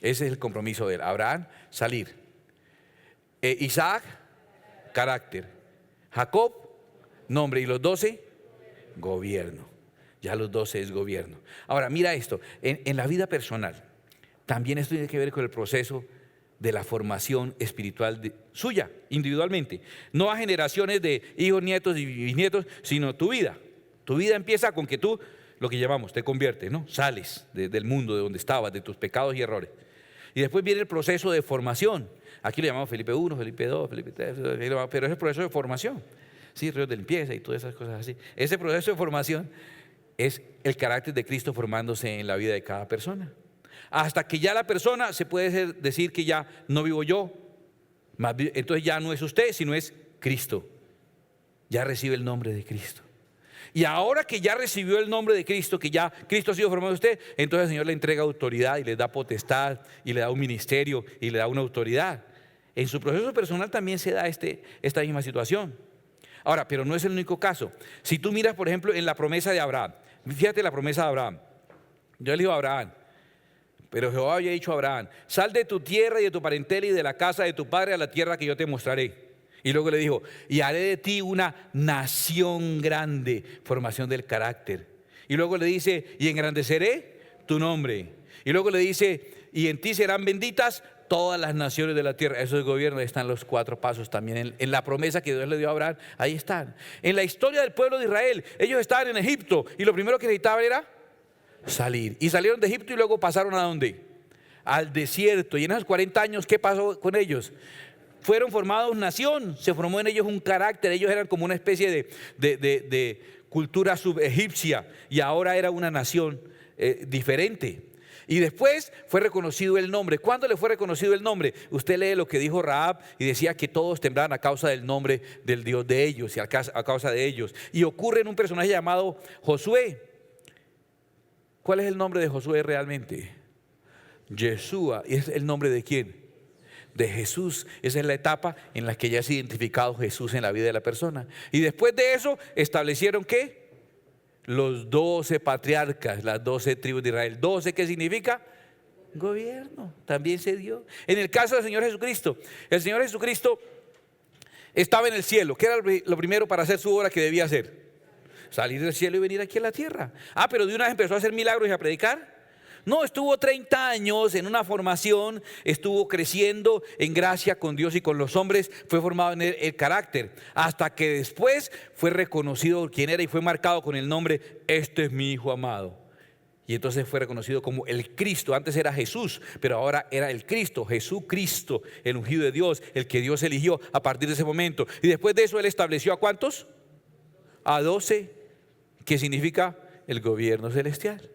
Ese es el compromiso de él. Abraham, salir. Isaac, carácter. Jacob, nombre. Y los 12, gobierno. Ya los 12 es gobierno. Ahora, mira esto, en la vida personal, también esto tiene que ver con el proceso de la formación espiritual suya, individualmente. No a generaciones de hijos, nietos y bisnietos, sino tu vida. Tu vida empieza con que tú, lo que llamamos, te conviertes, ¿no? Sales del mundo de donde estabas, de tus pecados y errores. Y después viene el proceso de formación. Aquí lo llamamos Felipe 1, Felipe 2, Felipe 3, pero es el proceso de formación. Sí, ríos de limpieza y todas esas cosas así. Ese proceso de formación es el carácter de Cristo formándose en la vida de cada persona. Hasta que ya la persona se puede decir que ya no vivo yo, entonces ya no es usted, sino es Cristo. Ya recibe el nombre de Cristo. Y ahora que ya recibió el nombre de Cristo, que ya Cristo ha sido formado en usted, entonces el Señor le entrega autoridad y le da potestad y le da un ministerio y le da una autoridad. En su proceso personal también se da esta misma situación. Ahora, pero no es el único caso. Si tú miras, por ejemplo, en la promesa de Abraham, fíjate la promesa de Abraham. Yo le digo a Abraham, pero Jehová había dicho a Abraham, sal de tu tierra y de tu parentela y de la casa de tu padre a la tierra que yo te mostraré. Y luego le dijo, y haré de ti una nación grande, formación del carácter. Y luego le dice, y engrandeceré tu nombre. Y luego le dice, y en ti serán benditas todas las naciones de la tierra. Eso es gobierno, ahí están los 4 pasos también. En la promesa que Dios le dio a Abraham, ahí están. En la historia del pueblo de Israel, ellos estaban en Egipto y lo primero que necesitaban era salir. Y salieron de Egipto y luego pasaron ¿a dónde? Al desierto. Y en esos 40 años, ¿qué pasó con ellos? Fueron formados nación, se formó en ellos un carácter. Ellos eran como una especie de cultura subegipcia y ahora era una nación diferente. Y después fue reconocido el nombre. ¿Cuándo le fue reconocido el nombre? Usted lee lo que dijo Rahab y decía que todos temblaban a causa del nombre del Dios de ellos y a causa de ellos. Y ocurre en un personaje llamado Josué. ¿Cuál es el nombre de Josué realmente? Yeshua. ¿Y es el nombre de quién? De Jesús. Esa es la etapa en la que ya es identificado Jesús en la vida de la persona. Y después de eso establecieron ¿qué? Los 12 patriarcas, las 12 tribus de Israel. 12, ¿qué significa? Gobierno. También se dio. En el caso del Señor Jesucristo, el Señor Jesucristo estaba en el cielo. ¿Qué era lo primero para hacer su obra que debía hacer? Salir del cielo y venir aquí a la tierra. Pero de una vez empezó a hacer milagros y a predicar. No, estuvo 30 años en una formación, estuvo creciendo en gracia con Dios y con los hombres, fue formado en el carácter, hasta que después fue reconocido quién era y fue marcado con el nombre, este es mi Hijo amado. Y entonces fue reconocido como el Cristo. Antes era Jesús, pero ahora era el Cristo, Jesucristo, el ungido de Dios, el que Dios eligió a partir de ese momento. Y después de eso Él estableció ¿a cuántos? A 12, que significa el gobierno celestial.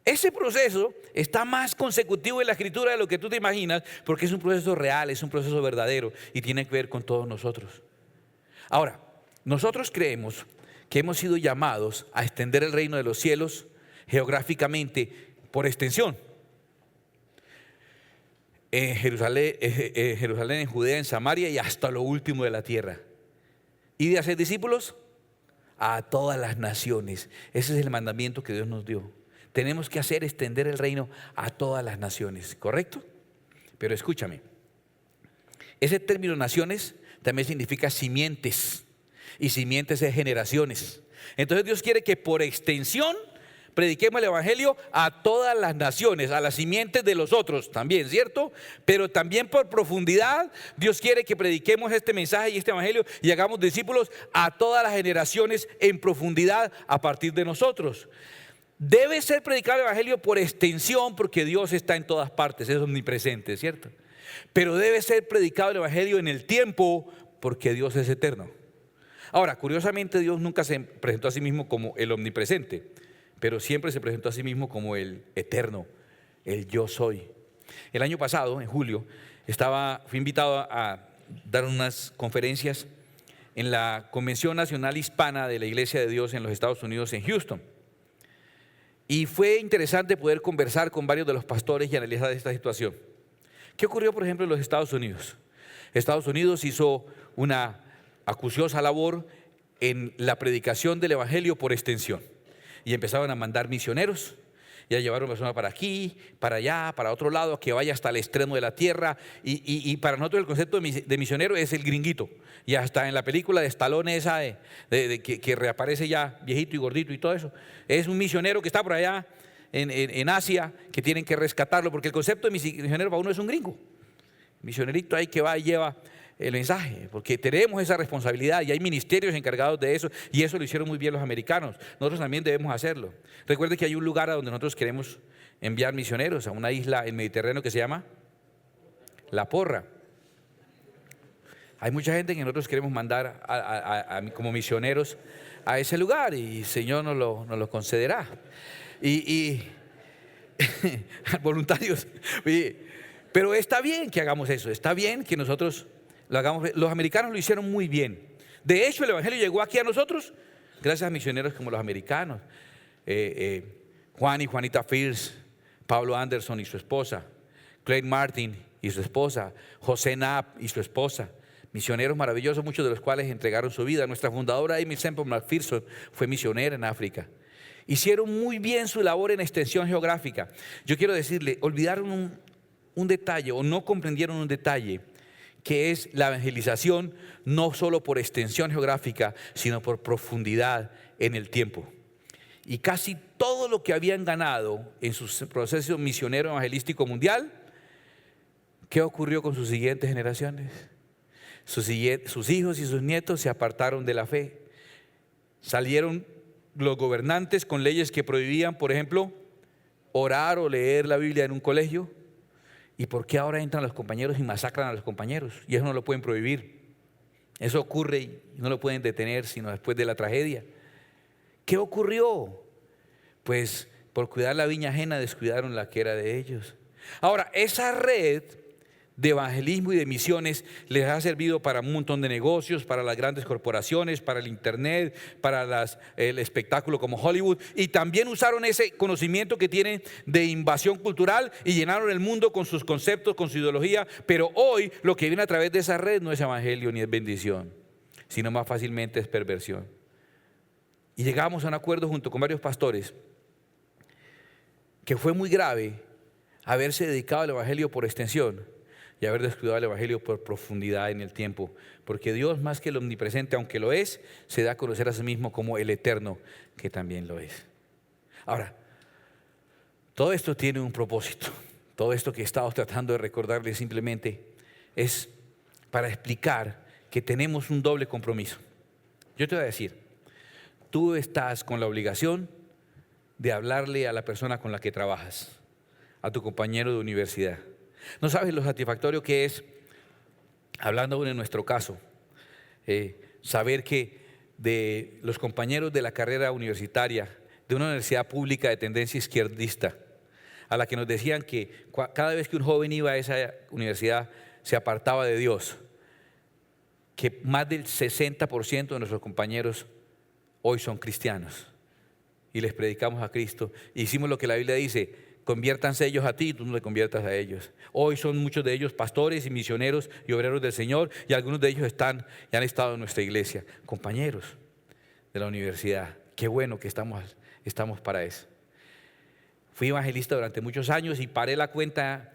Ese proceso está más consecutivo en la Escritura de lo que tú te imaginas, porque es un proceso real, es un proceso verdadero y tiene que ver con todos nosotros. Ahora, nosotros creemos que hemos sido llamados a extender el reino de los cielos geográficamente por extensión. En Jerusalén, en Judea, en Samaria y hasta lo último de la tierra. Y de hacer discípulos a todas las naciones. Ese es el mandamiento que Dios nos dio. Tenemos que hacer extender el reino a todas las naciones, ¿correcto? Pero escúchame, ese término naciones también significa simientes, y simientes es generaciones. Entonces Dios quiere que por extensión prediquemos el evangelio a todas las naciones, a las simientes de los otros también, ¿cierto? Pero también por profundidad Dios quiere que prediquemos este mensaje y este evangelio y hagamos discípulos a todas las generaciones en profundidad a partir de nosotros. Debe ser predicado el evangelio por extensión porque Dios está en todas partes, es omnipresente, ¿cierto? Pero debe ser predicado el evangelio en el tiempo porque Dios es eterno. Ahora, curiosamente Dios nunca se presentó a sí mismo como el omnipresente, pero siempre se presentó a sí mismo como el eterno, el yo soy. El año pasado, en julio, fui invitado a dar unas conferencias en la Convención Nacional Hispana de la Iglesia de Dios en los Estados Unidos, en Houston. Y fue interesante poder conversar con varios de los pastores y analizar esta situación. ¿Qué ocurrió, por ejemplo, en los Estados Unidos? Estados Unidos hizo una acuciosa labor en la predicación del Evangelio por extensión. Y empezaron a mandar misioneros, y a llevar una persona para aquí, para allá, para otro lado, que vaya hasta el extremo de la tierra. Y para nosotros el concepto de misionero es el gringuito. Y hasta en la película de Stallone esa que reaparece ya viejito y gordito y todo eso, es un misionero que está por allá en Asia, que tienen que rescatarlo, porque el concepto de misionero para uno es un gringo. Misionerito ahí que va y lleva el mensaje, porque tenemos esa responsabilidad y hay ministerios encargados de eso, y eso lo hicieron muy bien los americanos. Nosotros también debemos hacerlo. Recuerde que hay un lugar a donde nosotros queremos enviar misioneros, a una isla en el Mediterráneo que se llama La Porra. Hay mucha gente que nosotros queremos mandar como misioneros a ese lugar, y el Señor nos lo concederá. Voluntarios. Pero está bien que hagamos eso, está bien que nosotros lo hagamos. Los americanos lo hicieron muy bien. De hecho, el Evangelio llegó aquí a nosotros gracias a misioneros como los americanos. Juan y Juanita Fierce, Pablo Anderson y su esposa, Craig Martin y su esposa, José Knapp y su esposa. Misioneros maravillosos, muchos de los cuales entregaron su vida. Nuestra fundadora Amy Semple McPherson fue misionera en África. Hicieron muy bien su labor en extensión geográfica. Yo quiero decirle, olvidaron un detalle, o no comprendieron un detalle, que es la evangelización, no solo por extensión geográfica, sino por profundidad en el tiempo. Y casi todo lo que habían ganado en su proceso misionero evangelístico mundial, ¿qué ocurrió con sus siguientes generaciones? Sus hijos y sus nietos se apartaron de la fe. Salieron los gobernantes con leyes que prohibían, por ejemplo, orar o leer la Biblia en un colegio. ¿Y por qué ahora entran los compañeros y masacran a los compañeros? Y eso no lo pueden prohibir. Eso ocurre y no lo pueden detener sino después de la tragedia. ¿Qué ocurrió? Pues por cuidar la viña ajena descuidaron la que era de ellos. Ahora, esa red de evangelismo y de misiones les ha servido para un montón de negocios, para las grandes corporaciones, para el internet, para el espectáculo como Hollywood, y también usaron ese conocimiento que tienen de invasión cultural y llenaron el mundo con sus conceptos, con su ideología. Pero hoy lo que viene a través de esa red no es evangelio ni es bendición, sino más fácilmente es perversión. Y llegamos a un acuerdo junto con varios pastores que fue muy grave haberse dedicado al evangelio por extensión y haber descuidado el evangelio por profundidad en el tiempo, porque Dios, más que el omnipresente, aunque lo es, se da a conocer a sí mismo como el eterno, que también lo es. Ahora, todo esto tiene un propósito. Todo esto que he estado tratando de recordarles simplemente es para explicar que tenemos un doble compromiso. Yo te voy a decir, tú estás con la obligación de hablarle a la persona con la que trabajas, a tu compañero de universidad. No sabes lo satisfactorio que es, hablando aún en nuestro caso, saber que de los compañeros de la carrera universitaria, de una universidad pública de tendencia izquierdista, a la que nos decían que cada vez que un joven iba a esa universidad se apartaba de Dios, que más del 60% de nuestros compañeros hoy son cristianos y les predicamos a Cristo. Hicimos lo que la Biblia dice: conviértanse ellos a ti y tú no le conviertas a ellos. Hoy son muchos de ellos pastores y misioneros y obreros del Señor, y algunos de ellos están y han estado en nuestra iglesia, compañeros de la universidad. Qué bueno que estamos para eso. Fui evangelista durante muchos años y paré la cuenta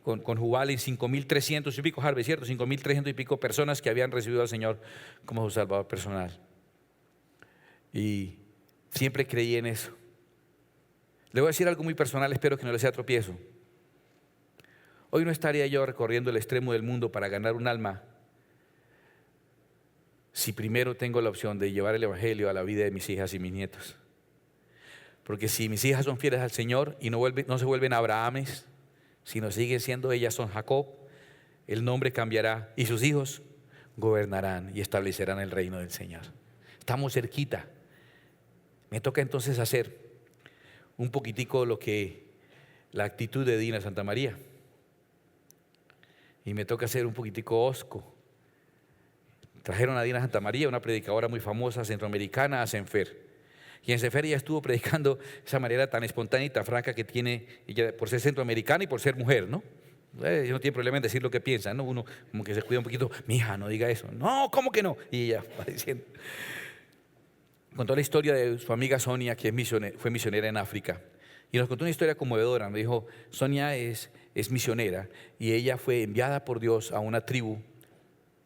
con Jubal en 5.300 y pico, Harvey, ¿cierto? 5.300 y pico personas que habían recibido al Señor como su Salvador personal. Y siempre creí en eso. Le voy a decir algo muy personal, espero que no le sea tropiezo. Hoy no estaría yo recorriendo el extremo del mundo para ganar un alma si primero tengo la opción de llevar el evangelio a la vida de mis hijas y mis nietos. Porque si mis hijas son fieles al Señor y no se vuelven Abrahames, sino siguen siendo ellas son Jacob, el nombre cambiará y sus hijos gobernarán y establecerán el reino del Señor. Estamos cerquita. Me toca entonces hacer un poquitico la actitud de Dina Santamaría. Y me toca ser un poquitico hosco. Trajeron a Dina Santamaría, una predicadora muy famosa centroamericana, a Senfer. Y en Senfer ella estuvo predicando esa manera tan espontánea y tan franca que tiene ella por ser centroamericana y por ser mujer, ¿no? Ella no tiene problema en decir lo que piensa, ¿no? Uno como que se cuida un poquito, mija, no diga eso. No, ¿cómo que no? Y ella va diciendo. Contó la historia de su amiga Sonia, que fue misionera en África. Y nos contó una historia conmovedora. Me dijo, Sonia es misionera y ella fue enviada por Dios a una tribu,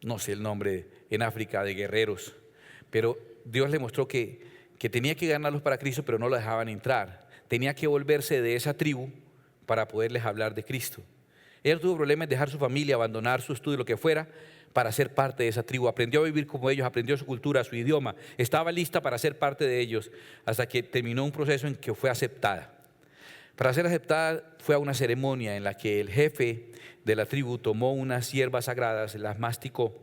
no sé el nombre, en África, de guerreros. Pero Dios le mostró que tenía que ganarlos para Cristo, pero no lo dejaban entrar. Tenía que volverse de esa tribu para poderles hablar de Cristo. Ella tuvo problemas en dejar su familia, abandonar su estudio, lo que fuera, para ser parte de esa tribu. Aprendió a vivir como ellos, aprendió su cultura, su idioma. Estaba lista para ser parte de ellos hasta que terminó un proceso en que fue aceptada. Para ser aceptada fue a una ceremonia en la que el jefe de la tribu tomó unas hierbas sagradas, las masticó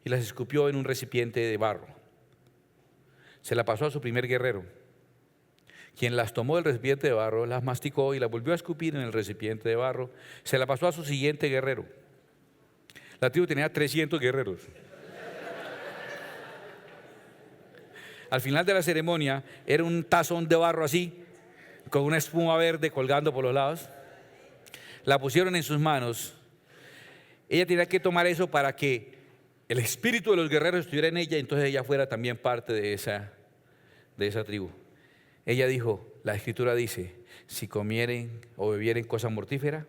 y las escupió en un recipiente de barro. Se la pasó a su primer guerrero, quien las tomó del recipiente de barro, las masticó y las volvió a escupir en el recipiente de barro. Se la pasó a su siguiente guerrero. La tribu tenía 300 guerreros. Al final de la ceremonia era un tazón de barro así, con una espuma verde colgando por los lados. La pusieron en sus manos. Ella tenía que tomar eso para que el espíritu de los guerreros estuviera en ella y entonces ella fuera también parte de esa tribu. Ella dijo, la Escritura dice, si comieren o bebieren cosa mortífera,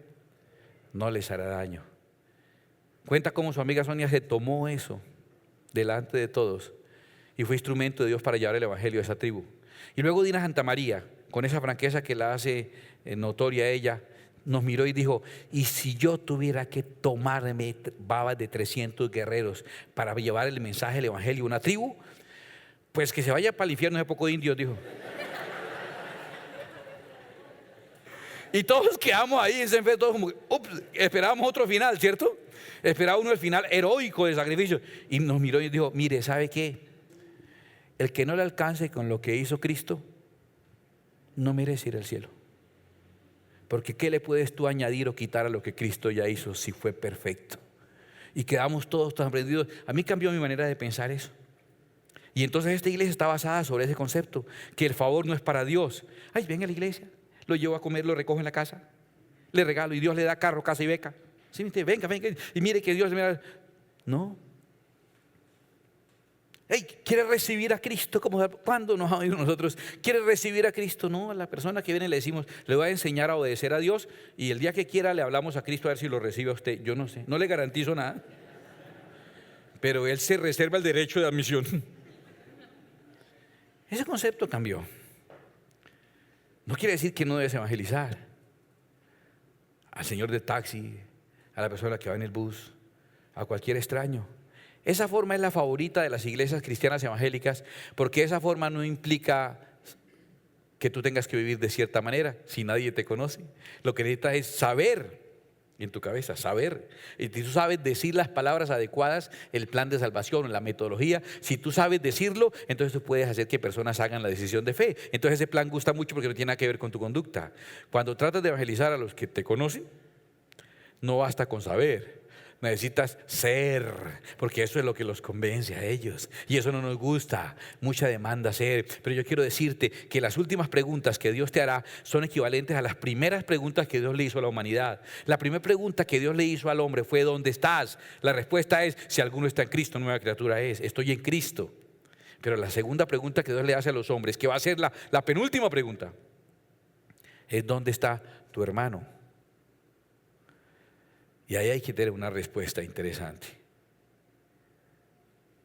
no les hará daño. Cuenta cómo su amiga Sonia se tomó eso delante de todos y fue instrumento de Dios para llevar el evangelio a esa tribu. Y luego Dina Santamaría, con esa franqueza que la hace notoria a ella, nos miró y dijo, y si yo tuviera que tomarme babas de 300 guerreros para llevar el mensaje del evangelio a una tribu, pues que se vaya para el infierno ese poco de indios, dijo. Y todos quedamos ahí en Senfer, todos como, esperábamos otro final, ¿cierto? Esperaba uno el final heroico del sacrificio. Y nos miró y dijo, mire, ¿sabe qué? El que no le alcance con lo que hizo Cristo, no merece ir al cielo. Porque ¿qué le puedes tú añadir o quitar a lo que Cristo ya hizo si fue perfecto? Y quedamos todos tan aprendidos. A mí cambió mi manera de pensar eso. Y entonces esta iglesia está basada sobre ese concepto, que el favor no es para Dios. Ay, venga a la iglesia, lo llevo a comer, lo recojo en la casa, le regalo y Dios le da carro, casa y beca. Sí, venga, y mire que Dios me da. No. Hey, ¿quiere recibir a Cristo? ¿Cuándo nos ha oído nosotros? ¿Quiere recibir a Cristo? No, a la persona que viene le decimos, le voy a enseñar a obedecer a Dios y el día que quiera le hablamos a Cristo a ver si lo recibe a usted. Yo no sé, no le garantizo nada, pero Él se reserva el derecho de admisión. Ese concepto cambió. No quiere decir que no debes evangelizar al señor del taxi, a la persona que va en el bus, a cualquier extraño. Esa forma es la favorita de las iglesias cristianas evangélicas porque esa forma no implica que tú tengas que vivir de cierta manera si nadie te conoce. Lo que necesitas es saber en tu cabeza, saber. Y si tú sabes decir las palabras adecuadas, el plan de salvación, la metodología, si tú sabes decirlo, entonces tú puedes hacer que personas hagan la decisión de fe. Entonces ese plan gusta mucho porque no tiene nada que ver con tu conducta. Cuando tratas de evangelizar a los que te conocen, no basta con saber. Necesitas ser, porque eso es lo que los convence a ellos. Y eso no nos gusta, mucha demanda ser. Pero yo quiero decirte que las últimas preguntas que Dios te hará son equivalentes a las primeras preguntas que Dios le hizo a la humanidad. La primera pregunta que Dios le hizo al hombre fue ¿dónde estás? La respuesta es, si alguno está en Cristo, nueva criatura es. Estoy en Cristo. Pero la segunda pregunta que Dios le hace a los hombres, que va a ser la penúltima pregunta, es ¿dónde está tu hermano? Y ahí hay que tener una respuesta interesante.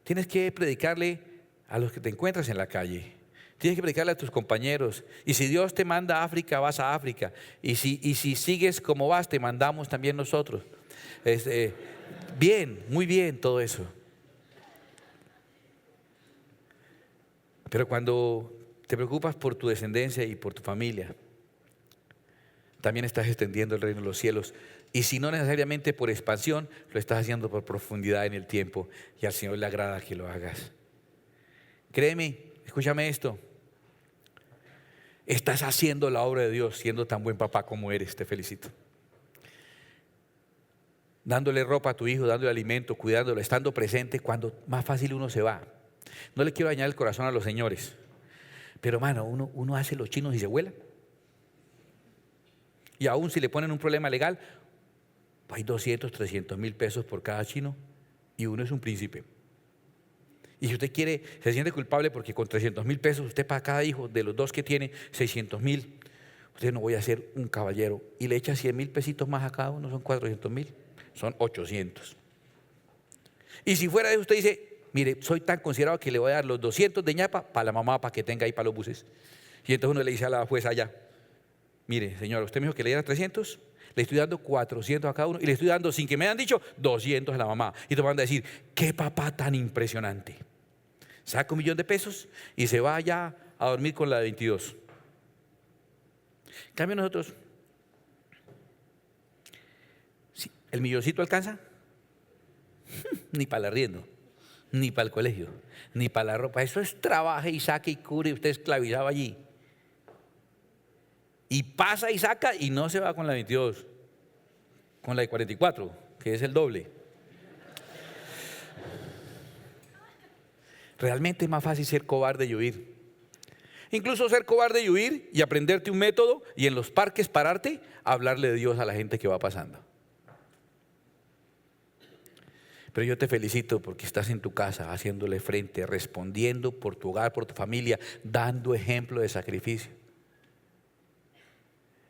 Tienes que predicarle a los que te encuentras en la calle. Tienes que predicarle a tus compañeros. Y si Dios te manda a África, vas a África. Y si sigues como vas, te mandamos también nosotros. Bien, muy bien todo eso. Pero cuando te preocupas por tu descendencia y por tu familia, también estás extendiendo el reino de los cielos. Y si no necesariamente por expansión, lo estás haciendo por profundidad en el tiempo. Y al Señor le agrada que lo hagas. Créeme, escúchame esto. estás haciendo la obra de Dios siendo tan buen papá como eres. Te felicito. Dándole ropa a tu hijo, dándole alimento, cuidándolo, estando presente cuando más fácil uno se va. No le quiero dañar el corazón a los señores, pero hermano, uno hace los chinos y se vuela. Y aún si le ponen un problema legal, hay 200, 300 mil pesos por cada chino y uno es un príncipe. Y si usted quiere, se siente culpable porque con 300 mil pesos usted para cada hijo de los dos que tiene, 600 mil, usted no voy a ser un caballero y le echa 100 mil pesitos más a cada uno, son 400 mil, son 800. Y si fuera de eso usted dice, mire, soy tan considerado que le voy a dar los 200 de ñapa para la mamá, para que tenga ahí para los buses. Y entonces uno le dice a la jueza allá, mire señora, usted me dijo que le diera 300, le estoy dando 400 a cada uno y le estoy dando, sin que me hayan dicho, 200 a la mamá. Y te van a decir, qué papá tan impresionante. Saca 1 millón de pesos y se va allá a dormir con la de 22. En cambio nosotros, ¿sí? ¿El milloncito alcanza? Ni para el arriendo, ni para el colegio, ni para la ropa. Eso es trabaje y saque y cubre y usted esclavizado allí. Y pasa y saca y no se va con la 22, con la de 44, que es el doble. Realmente es más fácil ser cobarde y huir. Incluso ser cobarde y huir y aprenderte un método y en los parques pararte a hablarle de Dios a la gente que va pasando. Pero yo te felicito porque estás en tu casa haciéndole frente, respondiendo por tu hogar, por tu familia, dando ejemplo de sacrificio.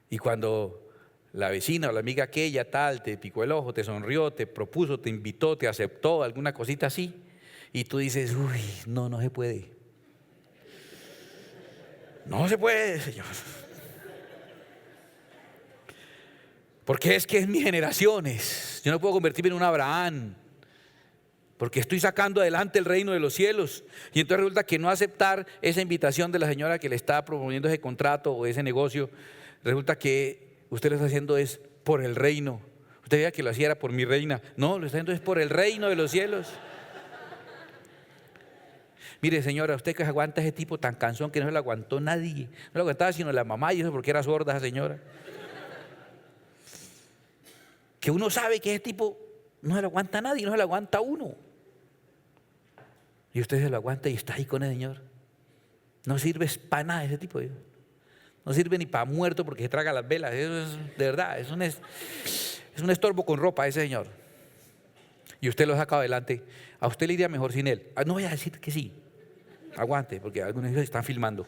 Y cuando la vecina o la amiga aquella tal te picó el ojo, te sonrió, te propuso, te invitó, te aceptó, alguna cosita así, y tú dices, uy, no se puede. No se puede, Señor. Porque es que es mis generaciones. Yo no puedo convertirme en un Abraham, porque estoy sacando adelante el reino de los cielos. Y entonces resulta que no aceptar esa invitación de la señora que le está promoviendo ese contrato o ese negocio, resulta que usted lo está haciendo es por el reino. Usted veía que lo hacía era por mi reina. No, lo está haciendo es por el reino de los cielos. Mire señora, usted que aguanta ese tipo tan cansón que no se lo aguantó nadie. No lo aguantaba sino la mamá y eso porque era sorda esa señora. Que uno sabe que ese tipo no se lo aguanta nadie, no se lo aguanta uno. Y usted se lo aguanta y está ahí con el Señor. No sirve para nada ese tipo. No sirve ni para muerto porque se traga las velas. Eso es, de verdad, es un estorbo con ropa ese señor. Y usted lo saca adelante. A usted le iría mejor sin él. No voy a decir que sí. Aguante, porque algunos están filmando.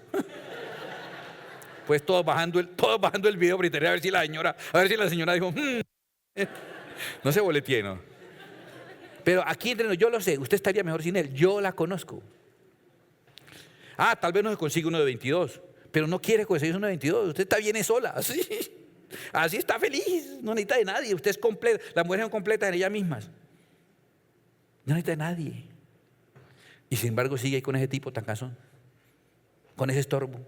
Pues todos bajando el video para a ver si la señora dijo, no se boletie, ¿no? Pero aquí entre nosotros, yo lo sé, usted estaría mejor sin él. Yo la conozco. Tal vez no se consigue uno de 22, pero no quiere conseguir uno de 22. Usted está bien sola, así está feliz, no necesita de nadie. Usted es completa, las mujeres son completas en ellas mismas. No necesita de nadie. Y sin embargo sigue ahí con ese tipo tan cansón, con ese estorbo.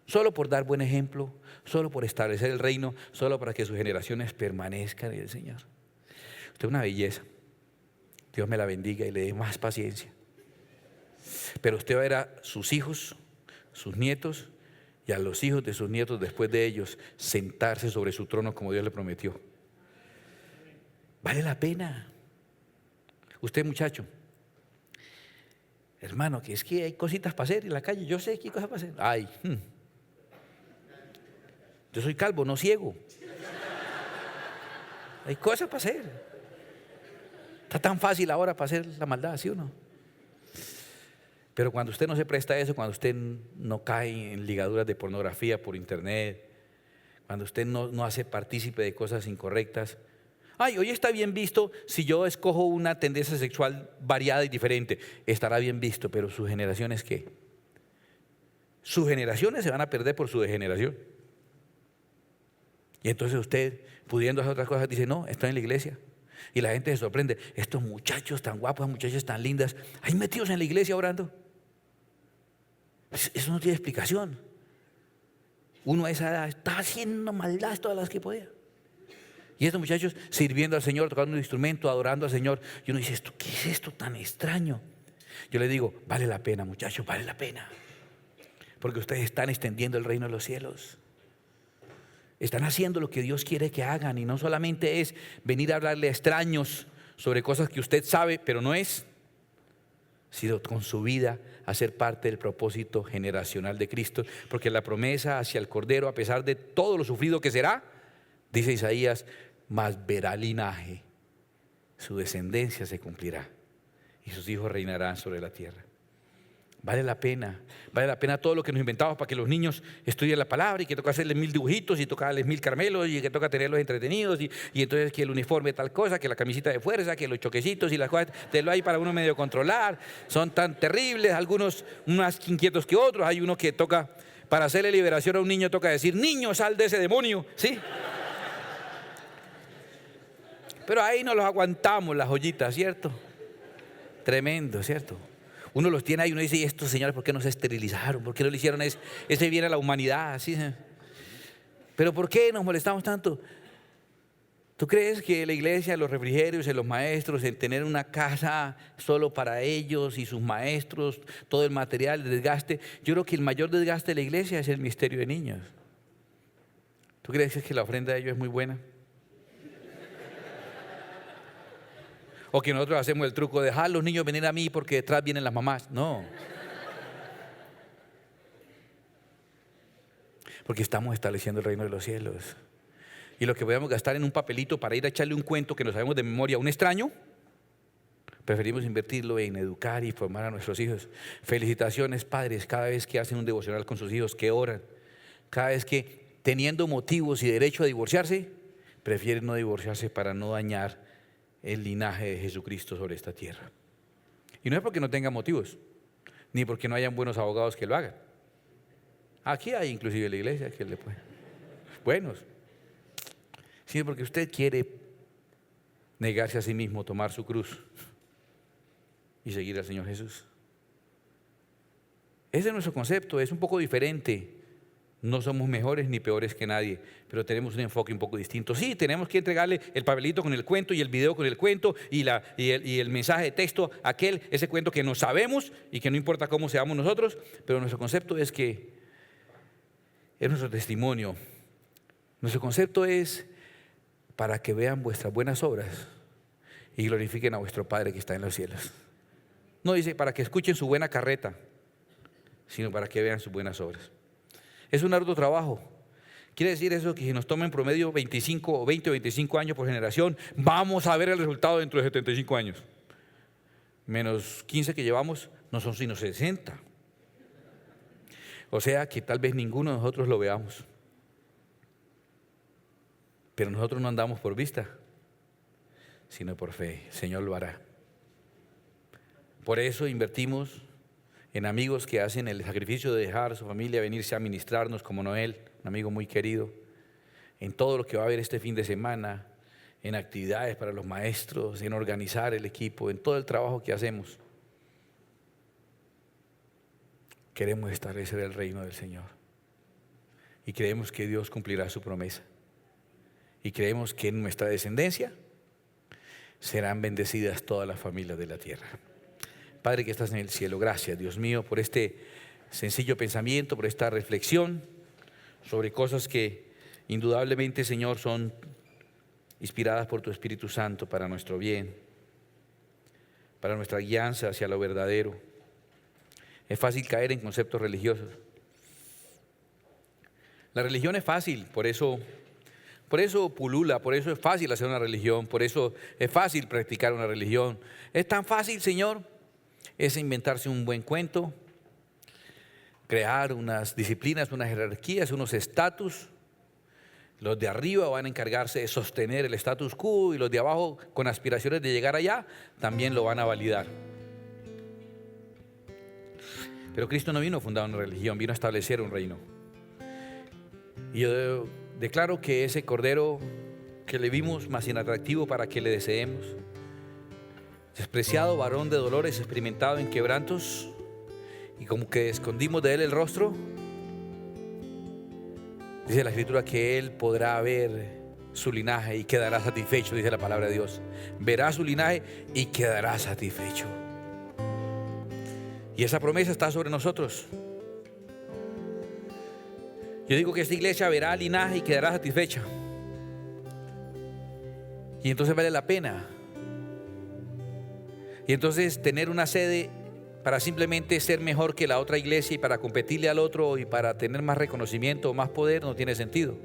Solo por dar buen ejemplo, solo por establecer el reino, solo para que sus generaciones permanezcan en el Señor. Usted es una belleza. Dios me la bendiga y le dé más paciencia. Pero usted va a ver a sus hijos, sus nietos y a los hijos de sus nietos después de ellos sentarse sobre su trono como Dios le prometió. Vale la pena. Usted, muchacho, hermano, que es que hay cositas para hacer en la calle. Yo sé que hay cosas para hacer. Yo soy calvo, no ciego. Hay cosas para hacer. Está tan fácil ahora para hacer la maldad, ¿sí o no? Pero cuando usted no se presta a eso, cuando usted no cae en ligaduras de pornografía por internet, cuando usted no hace partícipe de cosas incorrectas. Hoy está bien visto si yo escojo una tendencia sexual variada y diferente. Estará bien visto, pero sus generaciones, ¿qué? Sus generaciones se van a perder por su degeneración. Y entonces usted, pudiendo hacer otras cosas, dice, no, estoy en la iglesia. Y la gente se sorprende, estos muchachos tan guapos, muchachas tan lindas, ahí metidos en la iglesia orando. Eso no tiene explicación. Uno a esa edad estaba haciendo maldades todas las que podía. Y estos muchachos sirviendo al Señor, tocando un instrumento, adorando al Señor. Y uno dice, ¿qué es esto tan extraño? Yo le digo, vale la pena, muchachos, vale la pena. Porque ustedes están extendiendo el reino de los cielos. Están haciendo lo que Dios quiere que hagan, y no solamente es venir a hablarle a extraños sobre cosas que usted sabe, pero no es, sino con su vida hacer parte del propósito generacional de Cristo. Porque la promesa hacia el Cordero, a pesar de todo lo sufrido que será, dice Isaías, mas verá linaje, su descendencia se cumplirá y sus hijos reinarán sobre la tierra. Vale la pena todo lo que nos inventamos para que los niños estudien la palabra, y que toca hacerles 1000 dibujitos y toca darles 1000 caramelos, y que toca tenerlos entretenidos, y entonces que el uniforme tal cosa, que la camisita de fuerza, que los choquecitos y las cosas, te lo hay para uno medio controlar. Son tan terribles, algunos más inquietos que otros. Hay uno que toca, para hacerle liberación a un niño, toca decir: niño, sal de ese demonio, ¿sí? Pero ahí no los aguantamos, las joyitas, ¿cierto? Tremendo, ¿cierto? Uno los tiene ahí, uno dice: ¿y estos señores por qué no se esterilizaron? ¿Por qué no le hicieron eso? Ese viene a la humanidad, ¿sí? Pero ¿por qué nos molestamos tanto? ¿Tú crees que la iglesia, los refrigerios, los maestros, en tener una casa solo para ellos y sus maestros, todo el material, el desgaste? Yo creo que el mayor desgaste de la iglesia es el misterio de niños. ¿Tú crees que la ofrenda de ellos es muy buena? O que nosotros hacemos el truco de dejar a los niños venir a mí porque detrás vienen las mamás. No. Porque estamos estableciendo el reino de los cielos. Y lo que podemos gastar en un papelito para ir a echarle un cuento que nos sabemos de memoria a un extraño, preferimos invertirlo en educar y formar a nuestros hijos. Felicitaciones, padres, cada vez que hacen un devocional con sus hijos, que oran. Cada vez que, teniendo motivos y derecho a divorciarse, prefieren no divorciarse para no dañar el linaje de Jesucristo sobre esta tierra. Y no es porque no tengan motivos, ni porque no hayan buenos abogados que lo hagan. Aquí hay inclusive en la iglesia que le pueden, buenos, sino porque usted quiere negarse a sí mismo, tomar su cruz y seguir al Señor Jesús. Ese es nuestro concepto, es un poco diferente. No somos mejores ni peores que nadie, pero tenemos un enfoque un poco distinto. Sí, tenemos que entregarle el papelito con el cuento y el video con el cuento y el mensaje de texto, ese cuento que no sabemos y que no importa cómo seamos nosotros, pero nuestro concepto es que es nuestro testimonio. Nuestro concepto es para que vean vuestras buenas obras y glorifiquen a vuestro Padre que está en los cielos. No dice para que escuchen su buena carreta, sino para que vean sus buenas obras. Es un arduo trabajo. Quiere decir eso que si nos toma en promedio 25 o 20 o 25 años por generación, vamos a ver el resultado dentro de 75 años. Menos 15 que llevamos no son sino 60. O sea que tal vez ninguno de nosotros lo veamos. Pero nosotros no andamos por vista, sino por fe. El Señor lo hará. Por eso invertimos en amigos que hacen el sacrificio de dejar a su familia, venirse a ministrarnos, como Noel, un amigo muy querido, en todo lo que va a haber este fin de semana, en actividades para los maestros, en organizar el equipo, en todo el trabajo que hacemos. Queremos establecer el reino del Señor y creemos que Dios cumplirá su promesa, y creemos que en nuestra descendencia serán bendecidas todas las familias de la tierra. Padre que estás en el cielo, gracias, Dios mío, por este sencillo pensamiento, por esta reflexión sobre cosas que indudablemente, Señor, son inspiradas por tu Espíritu Santo para nuestro bien, para nuestra guianza hacia lo verdadero. Es fácil caer en conceptos religiosos. La religión es fácil, por eso pulula, por eso es fácil hacer una religión, por eso es fácil practicar una religión. Es tan fácil, Señor, es inventarse un buen cuento, crear unas disciplinas, unas jerarquías, unos estatus. Los de arriba van a encargarse de sostener el status quo y los de abajo, con aspiraciones de llegar allá, también lo van a validar. Pero Cristo no vino a fundar una religión, vino a establecer un reino. Y yo declaro que ese Cordero que le vimos más inatractivo para que le deseemos, despreciado, varón de dolores, experimentado en quebrantos, y como que escondimos de él el rostro, dice la Escritura que él podrá ver su linaje y quedará satisfecho, dice la palabra de Dios. Verá su linaje y quedará satisfecho. Y esa promesa está sobre nosotros. Yo digo que esta iglesia verá linaje y quedará satisfecha. Y entonces vale la pena. Y entonces tener una sede para simplemente ser mejor que la otra iglesia y para competirle al otro y para tener más reconocimiento o más poder no tiene sentido.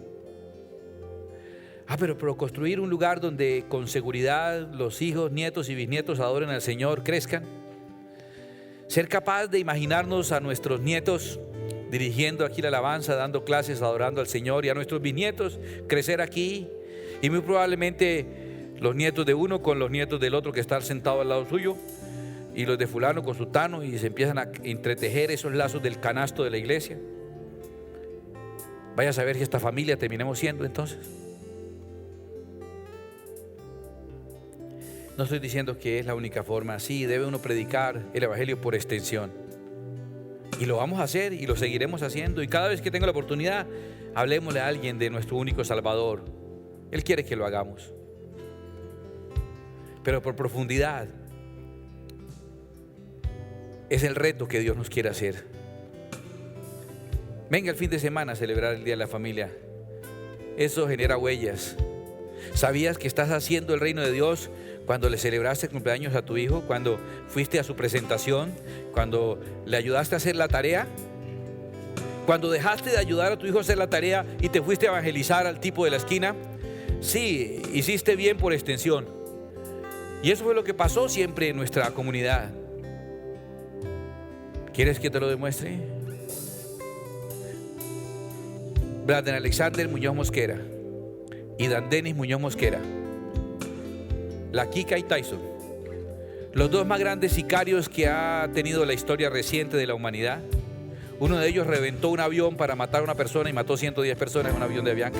Pero construir un lugar donde con seguridad los hijos, nietos y bisnietos adoren al Señor, crezcan. Ser capaz de imaginarnos a nuestros nietos dirigiendo aquí la alabanza, dando clases, adorando al Señor, y a nuestros bisnietos crecer aquí, y muy probablemente los nietos de uno con los nietos del otro que está sentado al lado suyo, y los de fulano con sutano, y se empiezan a entretejer esos lazos del canasto de la iglesia. Vaya a saber si esta familia terminemos siendo entonces. No estoy diciendo que es la única forma. Sí, debe uno predicar el evangelio por extensión, y lo vamos a hacer y lo seguiremos haciendo, y cada vez que tenga la oportunidad hablemosle a alguien de nuestro único Salvador. Él quiere que lo hagamos, pero por profundidad. Es el reto que Dios nos quiere hacer. Venga el fin de semana a celebrar el Día de la Familia. Eso genera huellas. ¿Sabías que estás haciendo el reino de Dios cuando le celebraste el cumpleaños a tu hijo, cuando fuiste a su presentación, cuando le ayudaste a hacer la tarea, cuando dejaste de ayudar a tu hijo a hacer la tarea y te fuiste a evangelizar al tipo de la esquina? Sí, hiciste bien por extensión. Y eso fue lo que pasó siempre en nuestra comunidad. ¿Quieres que te lo demuestre? Brandon Alexander Muñoz Mosquera y Dan Denis Muñoz Mosquera, la Kika y Tyson, los dos más grandes sicarios que ha tenido la historia reciente de la humanidad. Uno de ellos reventó un avión para matar a una persona y mató 110 personas en un avión de Avianca.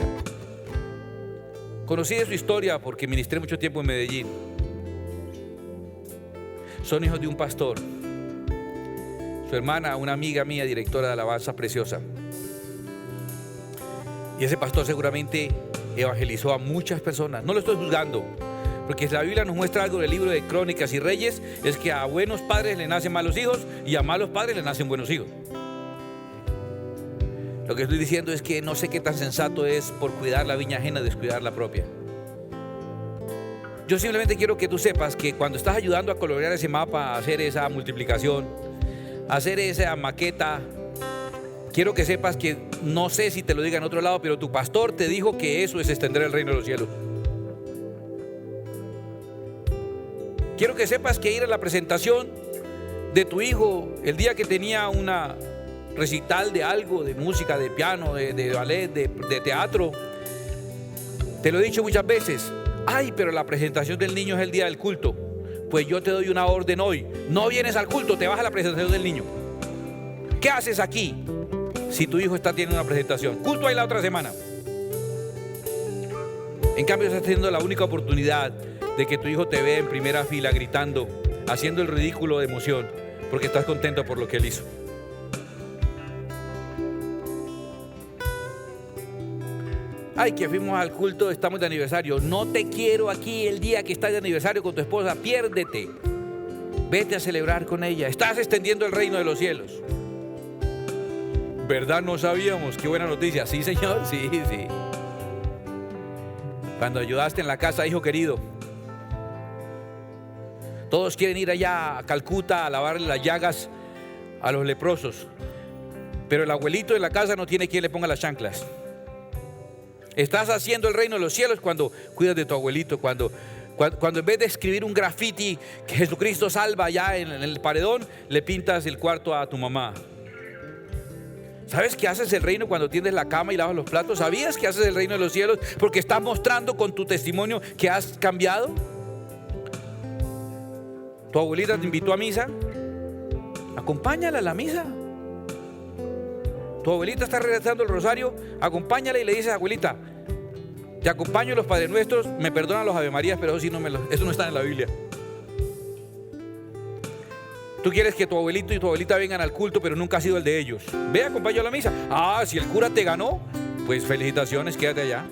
Conocí de su historia porque ministré mucho tiempo en Medellín. Son hijos de un pastor. Su hermana, una amiga mía, directora de alabanza preciosa. Y ese pastor seguramente evangelizó a muchas personas. No lo estoy juzgando, porque si la Biblia nos muestra algo del libro de Crónicas y Reyes, es que a buenos padres le nacen malos hijos y a malos padres le nacen buenos hijos. Lo que estoy diciendo es que no sé qué tan sensato es por cuidar la viña ajena descuidar la propia. Yo simplemente quiero que tú sepas que cuando estás ayudando a colorear ese mapa, a hacer esa multiplicación, a hacer esa maqueta, quiero que sepas que no sé si te lo diga en otro lado, pero tu pastor te dijo que eso es extender el reino de los cielos. Quiero que sepas que ir a la presentación de tu hijo el día que tenía una recital de algo, de música, de piano, de ballet, de teatro, te lo he dicho muchas veces. Pero la presentación del niño es el día del culto. Pues yo te doy una orden hoy: no vienes al culto, te vas a la presentación del niño. ¿Qué haces aquí si tu hijo está teniendo una presentación? Culto hay la otra semana. En cambio estás teniendo la única oportunidad de que tu hijo te vea en primera fila gritando, haciendo el ridículo de emoción, porque estás contento por lo que él hizo. Que fuimos al culto, estamos de aniversario. No te quiero aquí el día que estás de aniversario con tu esposa. Piérdete. Vete a celebrar con ella. Estás extendiendo el reino de los cielos. ¿Verdad? No sabíamos. Qué buena noticia. Sí, Señor. Sí. Cuando ayudaste en la casa, hijo querido. Todos quieren ir allá a Calcuta a lavarle las llagas a los leprosos, pero el abuelito de la casa no tiene quien le ponga las chanclas. Estás haciendo el reino de los cielos cuando cuidas de tu abuelito, cuando en vez de escribir un graffiti que Jesucristo salva allá en el paredón, le pintas el cuarto a tu mamá. ¿Sabes que haces el reino cuando tiendes la cama y lavas los platos? ¿Sabías que haces el reino de los cielos porque estás mostrando con tu testimonio que has cambiado? ¿Tu abuelita te invitó a misa? Acompáñala a la misa. Tu abuelita está rezando el rosario, acompáñala y le dices: abuelita, te acompaño en los Padres Nuestros, me perdonan los Ave Marías, pero eso no está en la Biblia. Tú quieres que tu abuelito y tu abuelita vengan al culto, pero nunca ha sido el de ellos. Ve, acompáñalo a la misa. Si el cura te ganó, pues felicitaciones, quédate allá.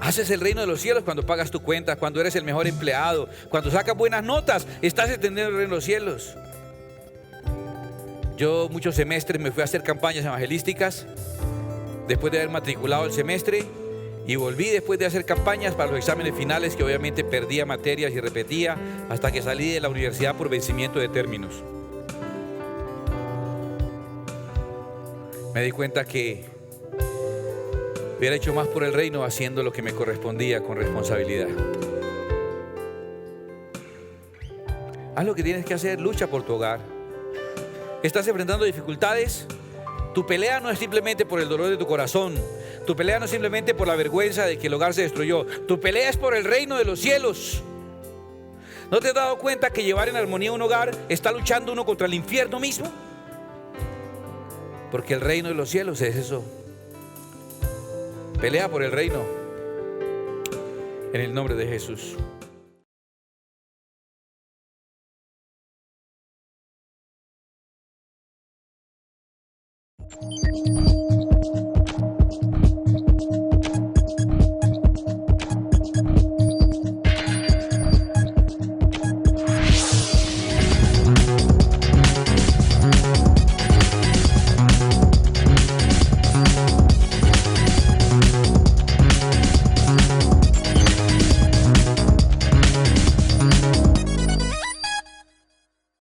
Haces el reino de los cielos cuando pagas tu cuenta, cuando eres el mejor empleado, cuando sacas buenas notas, estás extendiendo el reino de los cielos. Yo muchos semestres me fui a hacer campañas evangelísticas después de haber matriculado el semestre, y volví después de hacer campañas para los exámenes finales, que obviamente perdía materias y repetía hasta que salí de la universidad por vencimiento de términos. Me di cuenta que hubiera hecho más por el reino haciendo lo que me correspondía con responsabilidad. Haz lo que tienes que hacer, lucha por tu hogar. ¿Estás enfrentando dificultades? Tu pelea no es simplemente por el dolor de tu corazón. Tu pelea no es simplemente por la vergüenza de que el hogar se destruyó. Tu pelea es por el reino de los cielos. ¿No te has dado cuenta que llevar en armonía un hogar está luchando uno contra el infierno mismo? Porque el reino de los cielos es eso. Pelea por el reino en el nombre de Jesús.